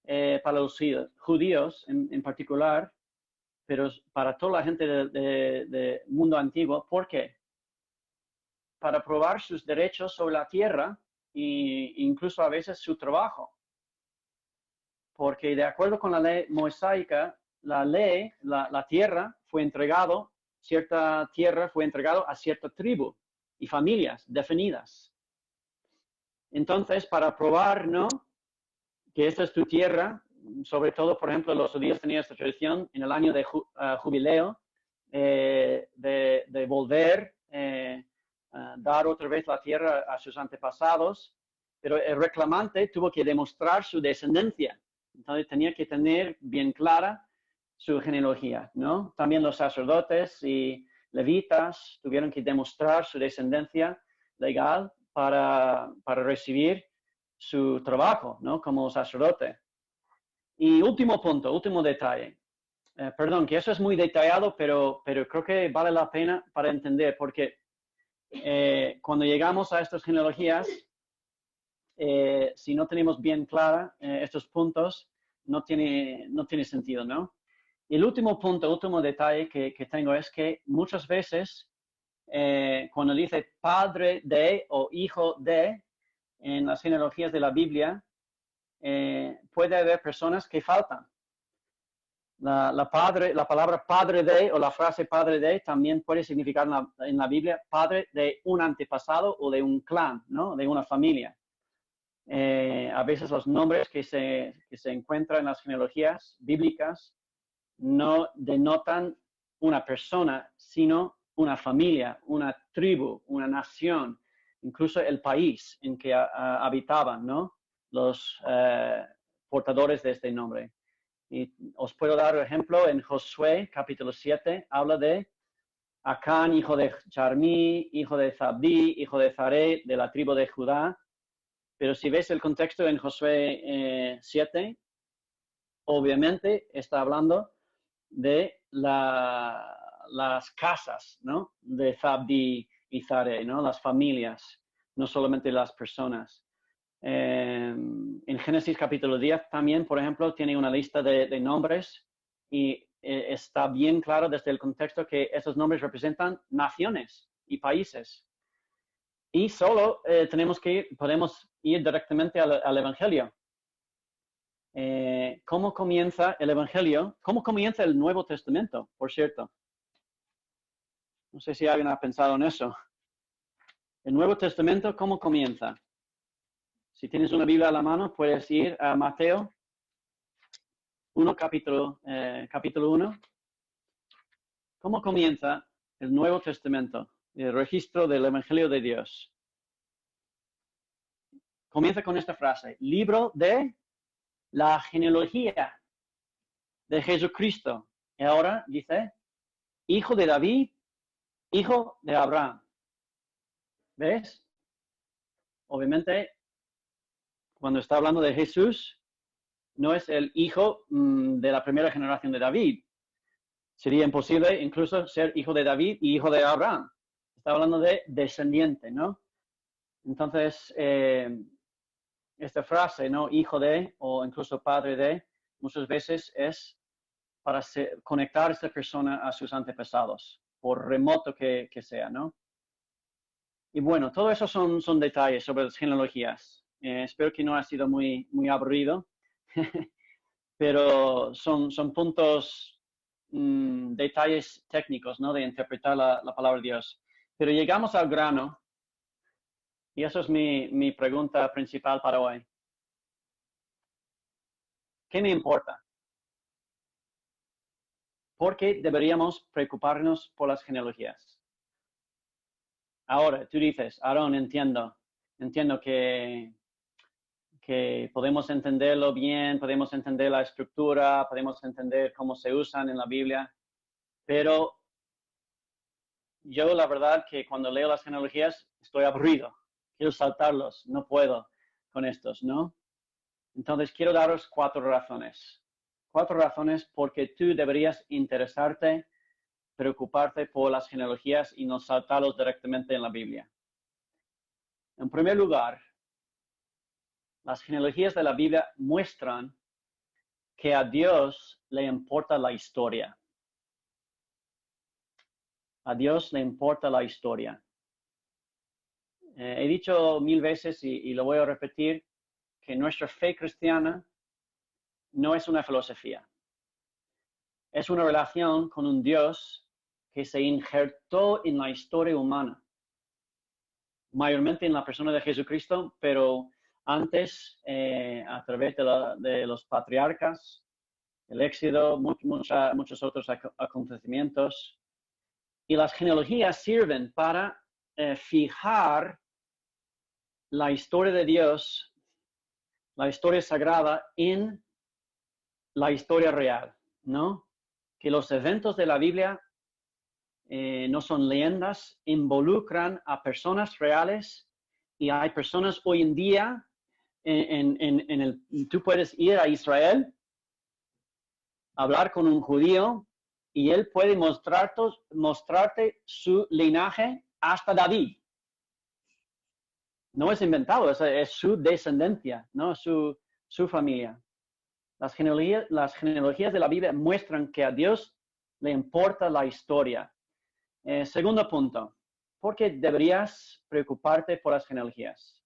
para los judíos en particular, pero para toda la gente del mundo antiguo. ¿Por qué? Para probar sus derechos sobre la tierra e incluso a veces su trabajo. Porque de acuerdo con la ley mosaica, la tierra fue entregado, cierta tierra fue entregado a cierta tribu y familias definidas. Entonces, para probar, ¿no?, que esta es tu tierra, sobre todo, por ejemplo, los judíos tenían esta tradición en el año de jubileo, de volver, dar otra vez la tierra a sus antepasados, pero el reclamante tuvo que demostrar su descendencia. Entonces tenía que tener bien clara su genealogía, ¿no? También los sacerdotes y levitas tuvieron que demostrar su descendencia legal para recibir su trabajo, ¿no?, como sacerdote. Y último punto, último detalle. Perdón, que eso es muy detallado, pero creo que vale la pena para entender, porque cuando llegamos a estas genealogías, si no tenemos bien clara estos puntos, no tiene sentido, ¿no? Y el último punto, último detalle que tengo es que muchas veces cuando dice padre de o hijo de en las genealogías de la Biblia, puede haber personas que faltan. La palabra padre de o la frase padre de también puede significar en la Biblia padre de un antepasado o de un clan, ¿no?, de una familia. A veces los nombres que se encuentran en las genealogías bíblicas no denotan una persona, sino una familia, una tribu, una nación, incluso el país en que habitaban, ¿no?, los portadores de este nombre. Y os puedo dar ejemplo en Josué, capítulo 7, habla de Acán, hijo de Charmí, hijo de Zabdi, hijo de Zaré, de la tribu de Judá. Pero si ves el contexto en Josué 7, obviamente está hablando de las casas, ¿no?, de Zabdi y Zaré, ¿no?, las familias, no solamente las personas. En Génesis capítulo 10 también, por ejemplo, tiene una lista de nombres y está bien claro desde el contexto que esos nombres representan naciones y países. Y solo podemos ir directamente al Evangelio. ¿Cómo comienza el Evangelio? ¿Cómo comienza el Nuevo Testamento, por cierto? No sé si alguien ha pensado en eso. El Nuevo Testamento, ¿cómo comienza? Si tienes una Biblia a la mano, puedes ir a Mateo, capítulo 1. ¿Cómo comienza el Nuevo Testamento, el registro del Evangelio de Dios? Comienza con esta frase: libro de la genealogía de Jesucristo. Y ahora dice, hijo de David, hijo de Abraham. ¿Ves? Obviamente, cuando está hablando de Jesús, no es el hijo de la primera generación de David. Sería imposible incluso ser hijo de David y hijo de Abraham. Está hablando de descendiente, ¿no? Entonces, esta frase, ¿no? Hijo de, o incluso padre de, muchas veces es para conectar a esta persona a sus antepasados, por remoto que sea, ¿no? Y bueno, todo eso son detalles sobre las genealogías. Espero que no ha sido muy aburrido, pero son puntos, detalles técnicos, ¿no? De interpretar la palabra de Dios. Pero llegamos al grano, y eso es mi pregunta principal para hoy. ¿Qué me importa? ¿Por qué deberíamos preocuparnos por las genealogías? Ahora, tú dices, Aaron, entiendo que podemos entenderlo bien, podemos entender la estructura, podemos entender cómo se usan en la Biblia, pero yo la verdad que cuando leo las genealogías estoy aburrido, quiero saltarlos, no puedo con estos, ¿no? Entonces quiero daros 4 razones. 4 razones porque tú deberías interesarte, preocuparte por las genealogías y no saltarlos directamente en la Biblia. En primer lugar, las genealogías de la Biblia muestran que a Dios le importa la historia. A Dios le importa la historia. He dicho 1000 veces y lo voy a repetir, que nuestra fe cristiana no es una filosofía. Es una relación con un Dios que se injertó en la historia humana. Mayormente en la persona de Jesucristo, pero antes a través de los patriarcas, el Éxodo, muchos otros acontecimientos. Y las genealogías sirven para fijar la historia de Dios, la historia sagrada, en la historia real, ¿no? Que los eventos de la Biblia no son leyendas, involucran a personas reales y hay personas hoy en día, tú puedes ir a Israel, hablar con un judío y él puede mostrarte su linaje hasta David. No es inventado, es su descendencia, ¿no? Su familia. Las genealogías de la Biblia muestran que a Dios le importa la historia. Segundo punto, ¿por qué deberías preocuparte por las genealogías?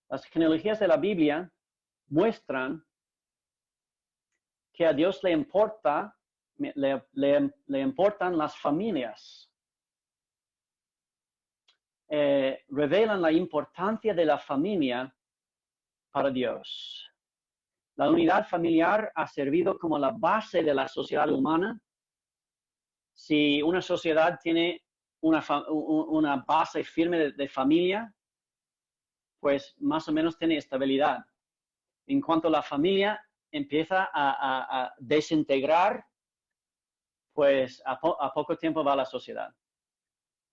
Las genealogías de la Biblia muestran que a Dios le importan las familias. Revelan la importancia de la familia para Dios. La unidad familiar ha servido como la base de la sociedad humana. Si una sociedad tiene una base firme de familia, pues más o menos tiene estabilidad. En cuanto la familia empieza a desintegrar, pues a poco tiempo va la sociedad.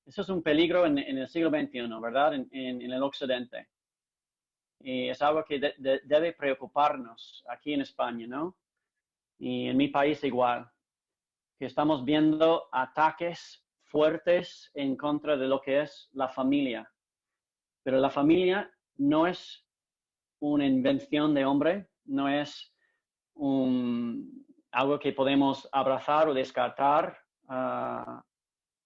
Eso es un peligro en el siglo XXI, ¿verdad? En el occidente. Y es algo que debe preocuparnos aquí en España, ¿no? Y en mi país igual, que estamos viendo ataques fuertes en contra de lo que es la familia. Pero la familia no es una invención de hombre, no es algo que podemos abrazar o descartar al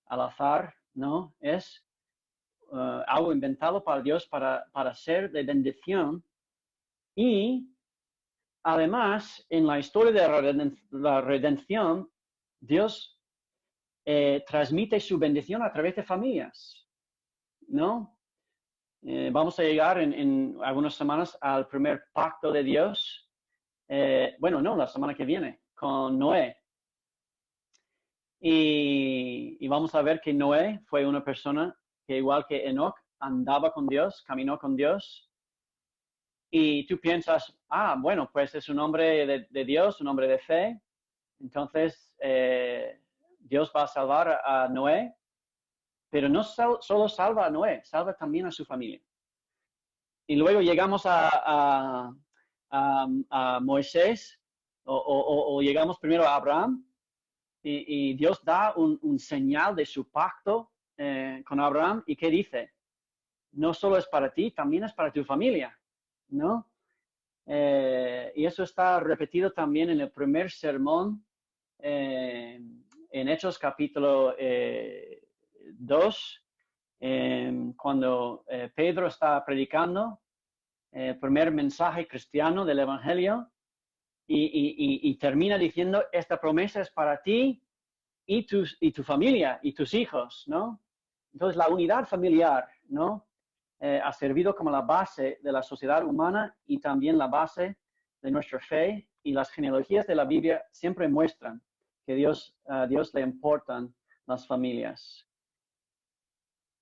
azar, ¿no? Es algo inventado para Dios para ser de bendición. Y además, en la historia de la redención, Dios transmite su bendición a través de familias, ¿no? Vamos a llegar en algunas semanas al primer pacto de Dios, bueno, no, la semana que viene, con Noé. Y vamos a ver que Noé fue una persona que, igual que Enoch, andaba con Dios, caminó con Dios. Y tú piensas, bueno, pues es un hombre de Dios, un hombre de fe. Entonces, Dios va a salvar a Noé, pero no solo salva a Noé, salva también a su familia. Y luego llegamos a Moisés, o llegamos primero a Abraham, y Dios da un señal de su pacto con Abraham, y ¿qué dice? No solo es para ti, también es para tu familia, ¿no? Y eso está repetido también en el primer sermón, en Hechos capítulo 2, cuando Pedro está predicando el primer mensaje cristiano del Evangelio, y termina diciendo, esta promesa es para ti y tu familia y tus hijos, ¿no? Entonces la unidad familiar, ¿no? Ha servido como la base de la sociedad humana y también la base de nuestra fe, y las genealogías de la Biblia siempre muestran que a Dios le importan las familias.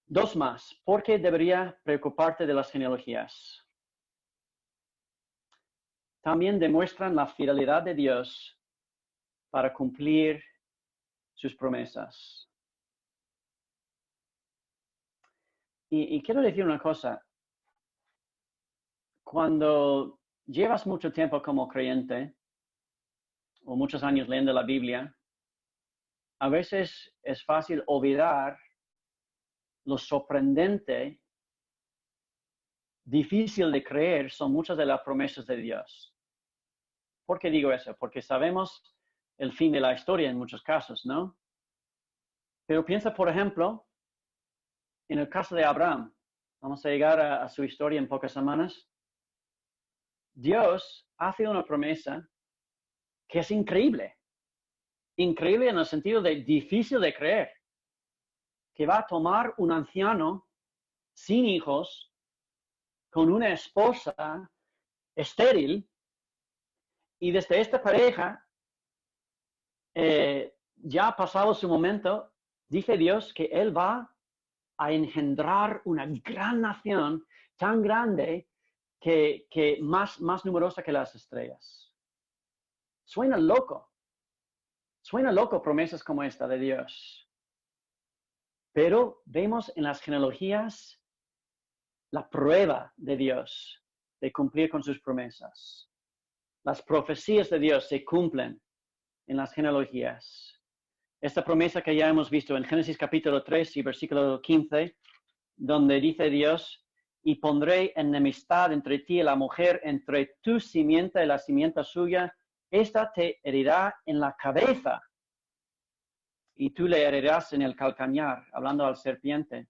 Dos más. ¿Por qué debería preocuparte de las genealogías? También demuestran la fidelidad de Dios para cumplir sus promesas. Y quiero decir una cosa. Cuando llevas mucho tiempo como creyente, o muchos años leyendo la Biblia, a veces es fácil olvidar lo sorprendente, difícil de creer son muchas de las promesas de Dios. ¿Por qué digo eso? Porque sabemos el fin de la historia en muchos casos, ¿no? Pero piensa, por ejemplo, en el caso de Abraham. Vamos a llegar a su historia en pocas semanas. Dios hace una promesa que es increíble. Increíble en el sentido de difícil de creer. Que va a tomar un anciano sin hijos, con una esposa estéril, y desde esta pareja, ya pasado su momento, dice Dios que Él va a engendrar una gran nación tan grande que más numerosa que las estrellas. Suena loco promesas como esta de Dios. Pero vemos en las genealogías la prueba de Dios de cumplir con sus promesas. Las profecías de Dios se cumplen en las genealogías. Esta promesa que ya hemos visto en Génesis capítulo 3 y versículo 15, donde dice Dios, y pondré enemistad entre ti y la mujer, entre tu simiente y la simiente suya, esta te herirá en la cabeza y tú le herirás en el calcañar, hablando al serpiente,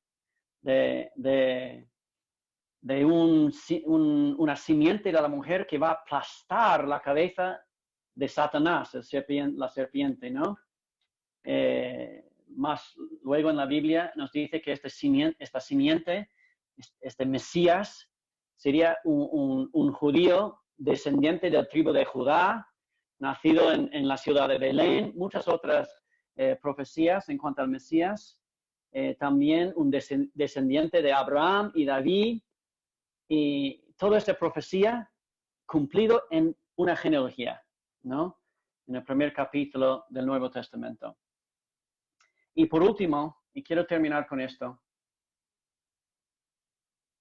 de una simiente de la mujer que va a aplastar la cabeza de Satanás, la serpiente, ¿no? Más luego en la Biblia nos dice que esta simiente, este Mesías, sería un judío descendiente del tribu de Judá, nacido en la ciudad de Belén. Muchas otras profecías en cuanto al Mesías. También un descendiente de Abraham y David. Y toda esta profecía cumplido en una genealogía, ¿no? En el primer capítulo del Nuevo Testamento. Y por último, y quiero terminar con esto,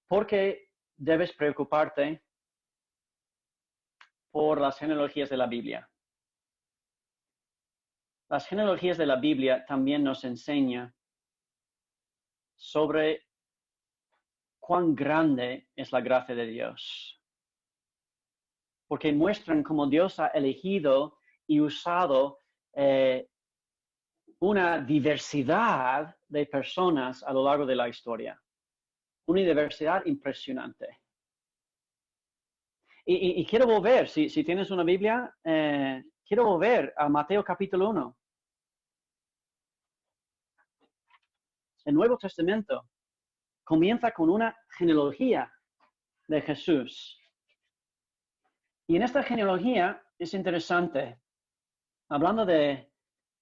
¿por qué debes preocuparte por las genealogías de la Biblia? Las genealogías de la Biblia también nos enseñan sobre cuán grande es la gracia de Dios. Porque muestran cómo Dios ha elegido y usado una diversidad de personas a lo largo de la historia. Una diversidad impresionante. Y quiero volver, si tienes una Biblia, quiero volver a Mateo capítulo 1. El Nuevo Testamento comienza con una genealogía de Jesús. Y en esta genealogía es interesante. Hablando de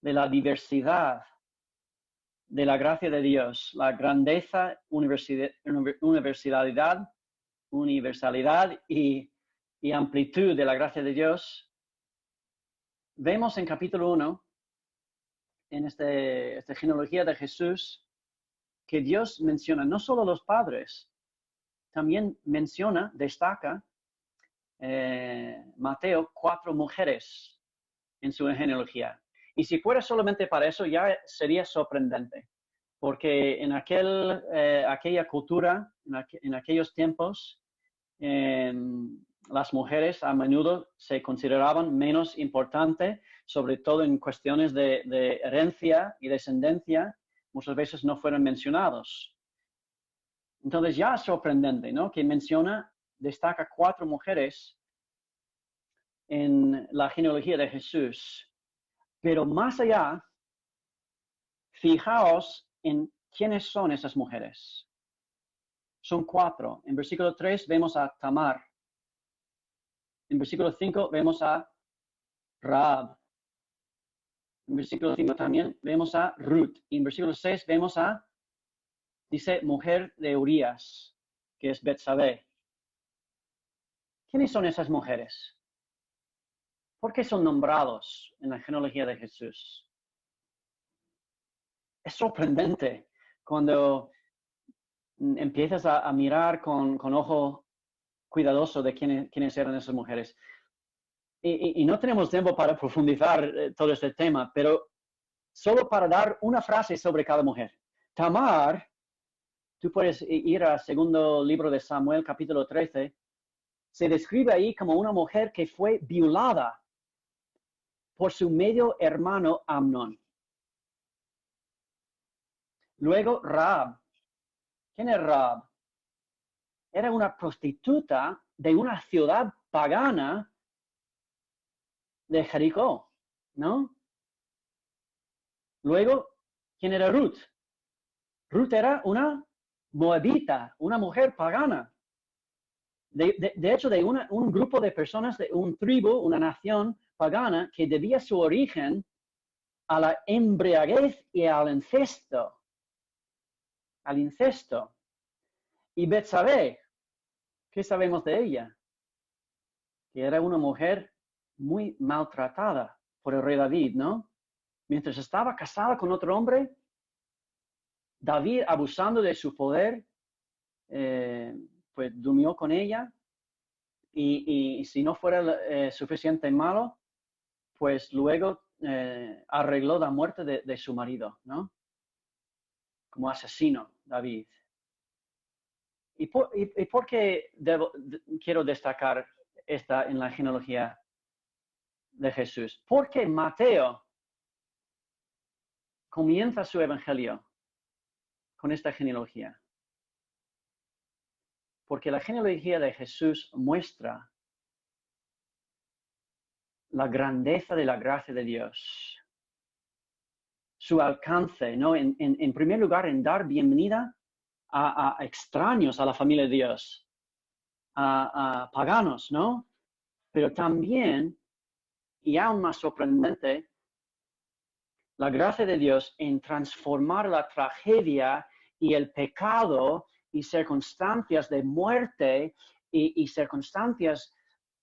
la diversidad de la gracia de Dios, la grandeza, universalidad y amplitud de la gracia de Dios, vemos en capítulo 1, en esta genealogía de Jesús, que Dios menciona no solo los padres, también menciona, destaca, Mateo, 4 mujeres en su genealogía. Y si fuera solamente para eso, ya sería sorprendente, porque en aquella cultura, en aquellos tiempos, las mujeres a menudo se consideraban menos importantes, sobre todo en cuestiones de herencia y descendencia, muchas veces no fueron mencionados. Entonces ya es sorprendente, ¿no? Que destaca 4 mujeres en la genealogía de Jesús. Pero más allá, fijaos en quiénes son esas mujeres. Son 4. En versículo 3 vemos a Tamar. En versículo 5 vemos a Rahab. En versículo 5 también vemos a Ruth. Y en versículo 6 vemos dice, mujer de Urías, que es Betsabé. ¿Quiénes son esas mujeres? ¿Por qué son nombrados en la genealogía de Jesús? Es sorprendente cuando empiezas a mirar con ojo cuidadoso de quiénes eran esas mujeres. Y no tenemos tiempo para profundizar todo este tema, pero solo para dar una frase sobre cada mujer. Tamar, tú puedes ir al segundo libro de Samuel, capítulo 13, se describe ahí como una mujer que fue violada por su medio hermano Amnón. Luego, Rahab. ¿Quién es Rahab? Era una prostituta de una ciudad pagana de Jericó, ¿no? Luego, ¿quién era Ruth? Ruth era una moabita, una mujer pagana. De hecho, de un grupo de personas, de un tribu, una nación pagana que debía su origen a la embriaguez y al incesto. Al incesto. Y Betsabé, ¿qué sabemos de ella? Que era una mujer muy maltratada por el rey David, ¿no? Mientras estaba casada con otro hombre, David, abusando de su poder, pues durmió con ella y si no fuera suficiente malo, pues luego arregló la muerte de su marido, ¿no? Como asesino, David. ¿Y por qué quiero destacar esta en la genealogía de Jesús? Porque Mateo comienza su evangelio con esta genealogía. Porque la genealogía de Jesús muestra la grandeza de la gracia de Dios, su alcance, ¿no? En primer lugar, en dar bienvenida a extraños a la familia de Dios, a paganos, ¿no? Pero también, y aún más sorprendente, la gracia de Dios en transformar la tragedia y el pecado y circunstancias de muerte y circunstancias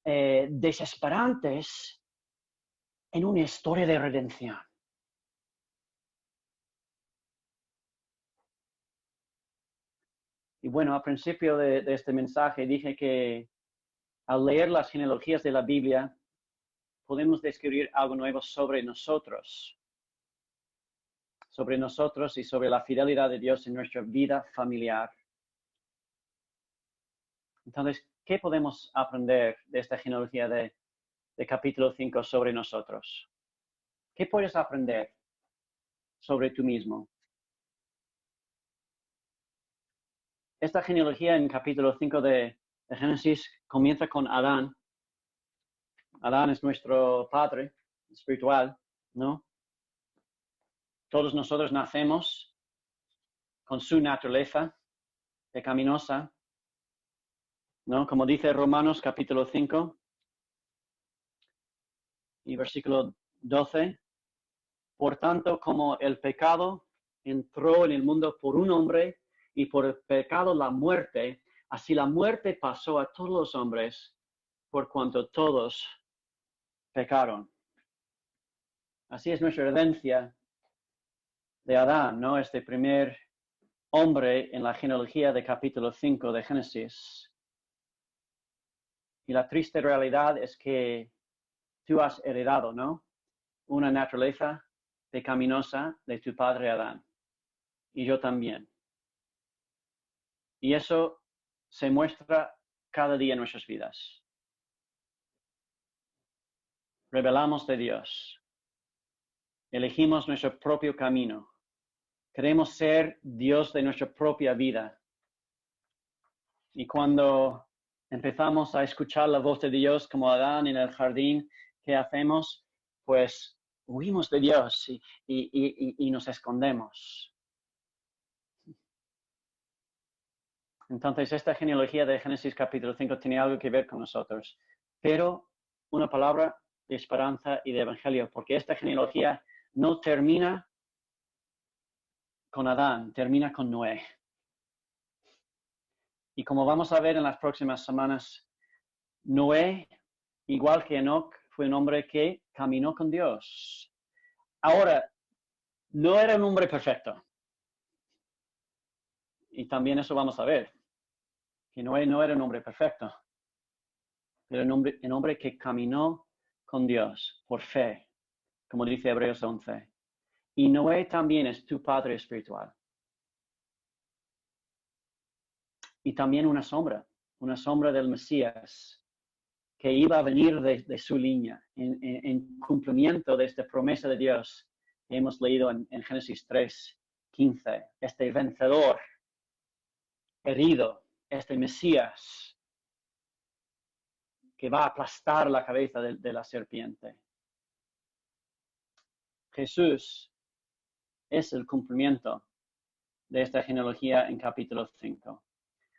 desesperantes en una historia de redención. Y bueno, al principio de este mensaje dije que al leer las genealogías de la Biblia, podemos descubrir algo nuevo sobre nosotros y sobre la fidelidad de Dios en nuestra vida familiar. Entonces, ¿qué podemos aprender de esta genealogía de capítulo 5 sobre nosotros? ¿Qué puedes aprender sobre tú mismo? Esta genealogía en capítulo 5 de Génesis comienza con Adán. Adán es nuestro padre espiritual, ¿no? Todos nosotros nacemos con su naturaleza pecaminosa, ¿no? Como dice Romanos capítulo 5, Y versículo 12. Por tanto, como el pecado entró en el mundo por un hombre y por el pecado la muerte, así la muerte pasó a todos los hombres por cuanto todos pecaron. Así es nuestra herencia de Adán, ¿no? Este primer hombre en la genealogía de capítulo 5 de Génesis. Y la triste realidad es que tú has heredado, ¿no? Una naturaleza pecaminosa de tu padre Adán. Y yo también. Y eso se muestra cada día en nuestras vidas. Rebelamos de Dios. Elegimos nuestro propio camino. Queremos ser Dios de nuestra propia vida. Y cuando empezamos a escuchar la voz de Dios como Adán en el jardín, ¿qué hacemos? Pues huimos de Dios y nos escondemos. Entonces, esta genealogía de Génesis capítulo 5 tiene algo que ver con nosotros, pero una palabra de esperanza y de evangelio, porque esta genealogía no termina con Adán, termina con Noé. Y como vamos a ver en las próximas semanas, Noé, igual que Enoch, fue un hombre que caminó con Dios. Ahora, no era un hombre perfecto. Y también eso vamos a ver, que Noé no era un hombre perfecto, pero un hombre que caminó con Dios por fe, como dice Hebreos 11. Y Noé también es tu padre espiritual. Y también una sombra del Mesías, que iba a venir de su línea, en cumplimiento de esta promesa de Dios que hemos leído en Génesis 3:15. Este vencedor, herido, este Mesías, que va a aplastar la cabeza de la serpiente. Jesús es el cumplimiento de esta genealogía en capítulo 5.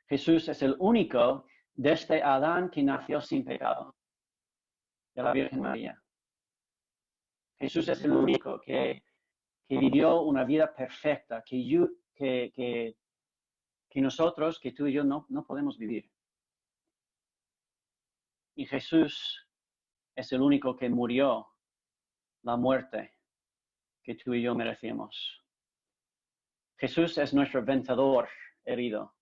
Jesús es el único desde Adán que nació sin pecado, de la Virgen María. Jesús es el único que vivió una vida perfecta, que nosotros, que tú y yo no podemos vivir. Y Jesús es el único que murió la muerte que tú y yo merecíamos. Jesús es nuestro vencedor herido.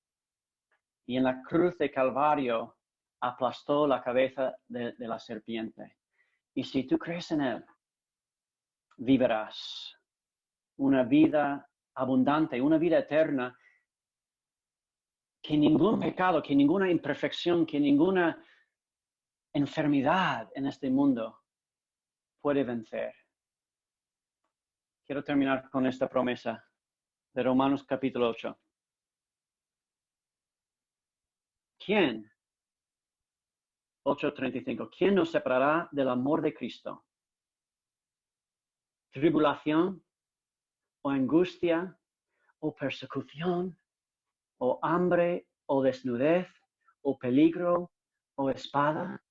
Y en la cruz de Calvario aplastó la cabeza de la serpiente. Y si tú crees en Él, vivirás una vida abundante, una vida eterna, que ningún pecado, que ninguna imperfección, que ninguna enfermedad en este mundo puede vencer. Quiero terminar con esta promesa de Romanos capítulo 8. ¿Quién? 8:35. ¿Quién nos separará del amor de Cristo? ¿Tribulación o angustia o persecución o hambre o desnudez o peligro o espada?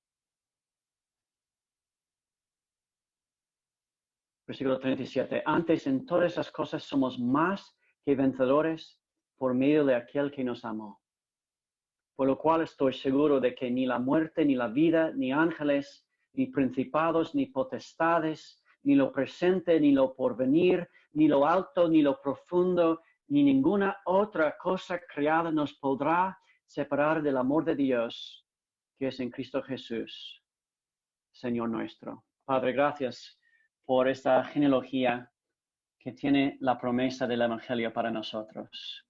Versículo 37. Antes en todas esas cosas somos más que vencedores por medio de aquel que nos amó. Por lo cual estoy seguro de que ni la muerte, ni la vida, ni ángeles, ni principados, ni potestades, ni lo presente, ni lo porvenir, ni lo alto, ni lo profundo, ni ninguna otra cosa creada nos podrá separar del amor de Dios, que es en Cristo Jesús, Señor nuestro. Padre, gracias por esta genealogía que tiene la promesa del Evangelio para nosotros.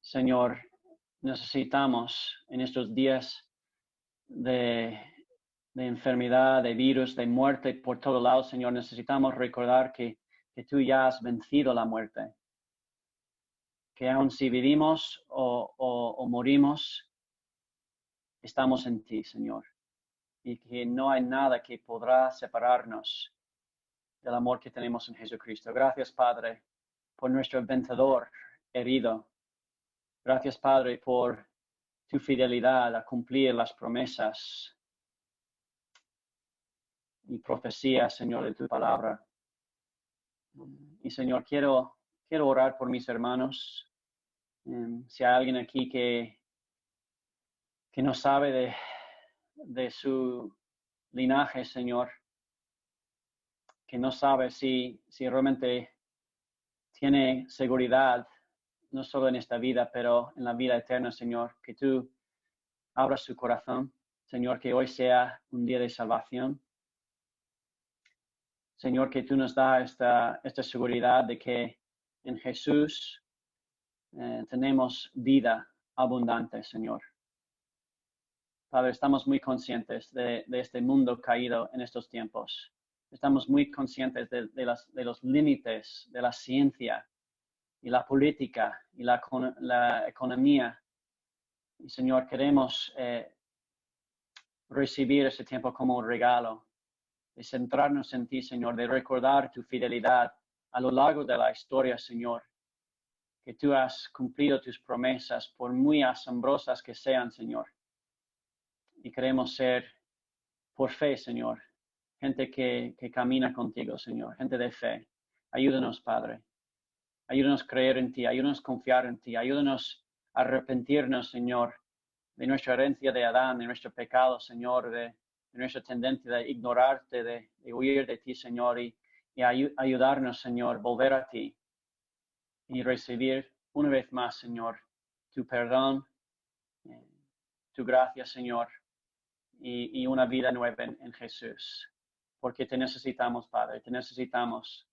Señor, necesitamos en estos días de enfermedad, de virus, de muerte por todos lados, Señor, necesitamos recordar que tú ya has vencido la muerte. Que aun si vivimos o morimos, estamos en ti, Señor. Y que no hay nada que podrá separarnos del amor que tenemos en Jesucristo. Gracias, Padre, por nuestro vencedor herido. Gracias, Padre, por tu fidelidad a cumplir las promesas. y profecía, Señor, de tu palabra. Y Señor, quiero orar por mis hermanos. Si hay alguien aquí que no sabe de su linaje, Señor, que no sabe si realmente tiene seguridad, no solo en esta vida, pero en la vida eterna, Señor, que tú abras su corazón, Señor, que hoy sea un día de salvación. Señor, que tú nos das esta seguridad de que en Jesús tenemos vida abundante, Señor. Padre, estamos muy conscientes de este mundo caído en estos tiempos. Estamos muy conscientes de los límites de la ciencia y la política y la economía. Y Señor, queremos recibir ese tiempo como un regalo, de centrarnos en ti, Señor, de recordar tu fidelidad a lo largo de la historia, Señor, que tú has cumplido tus promesas, por muy asombrosas que sean, Señor. Y queremos ser, por fe, Señor, gente que camina contigo, Señor, gente de fe. Ayúdanos, Padre. Ayúdanos a creer en ti, ayúdanos a confiar en ti, ayúdanos a arrepentirnos, Señor, de nuestra herencia de Adán, de nuestro pecado, Señor, de nuestra tendencia de ignorarte, de huir de ti, Señor, y ayudarnos, Señor, volver a ti y recibir una vez más, Señor, tu perdón, tu gracia, Señor, y una vida nueva en Jesús. Porque te necesitamos, Padre, te necesitamos.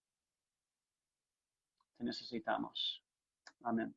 Te necesitamos. Amén.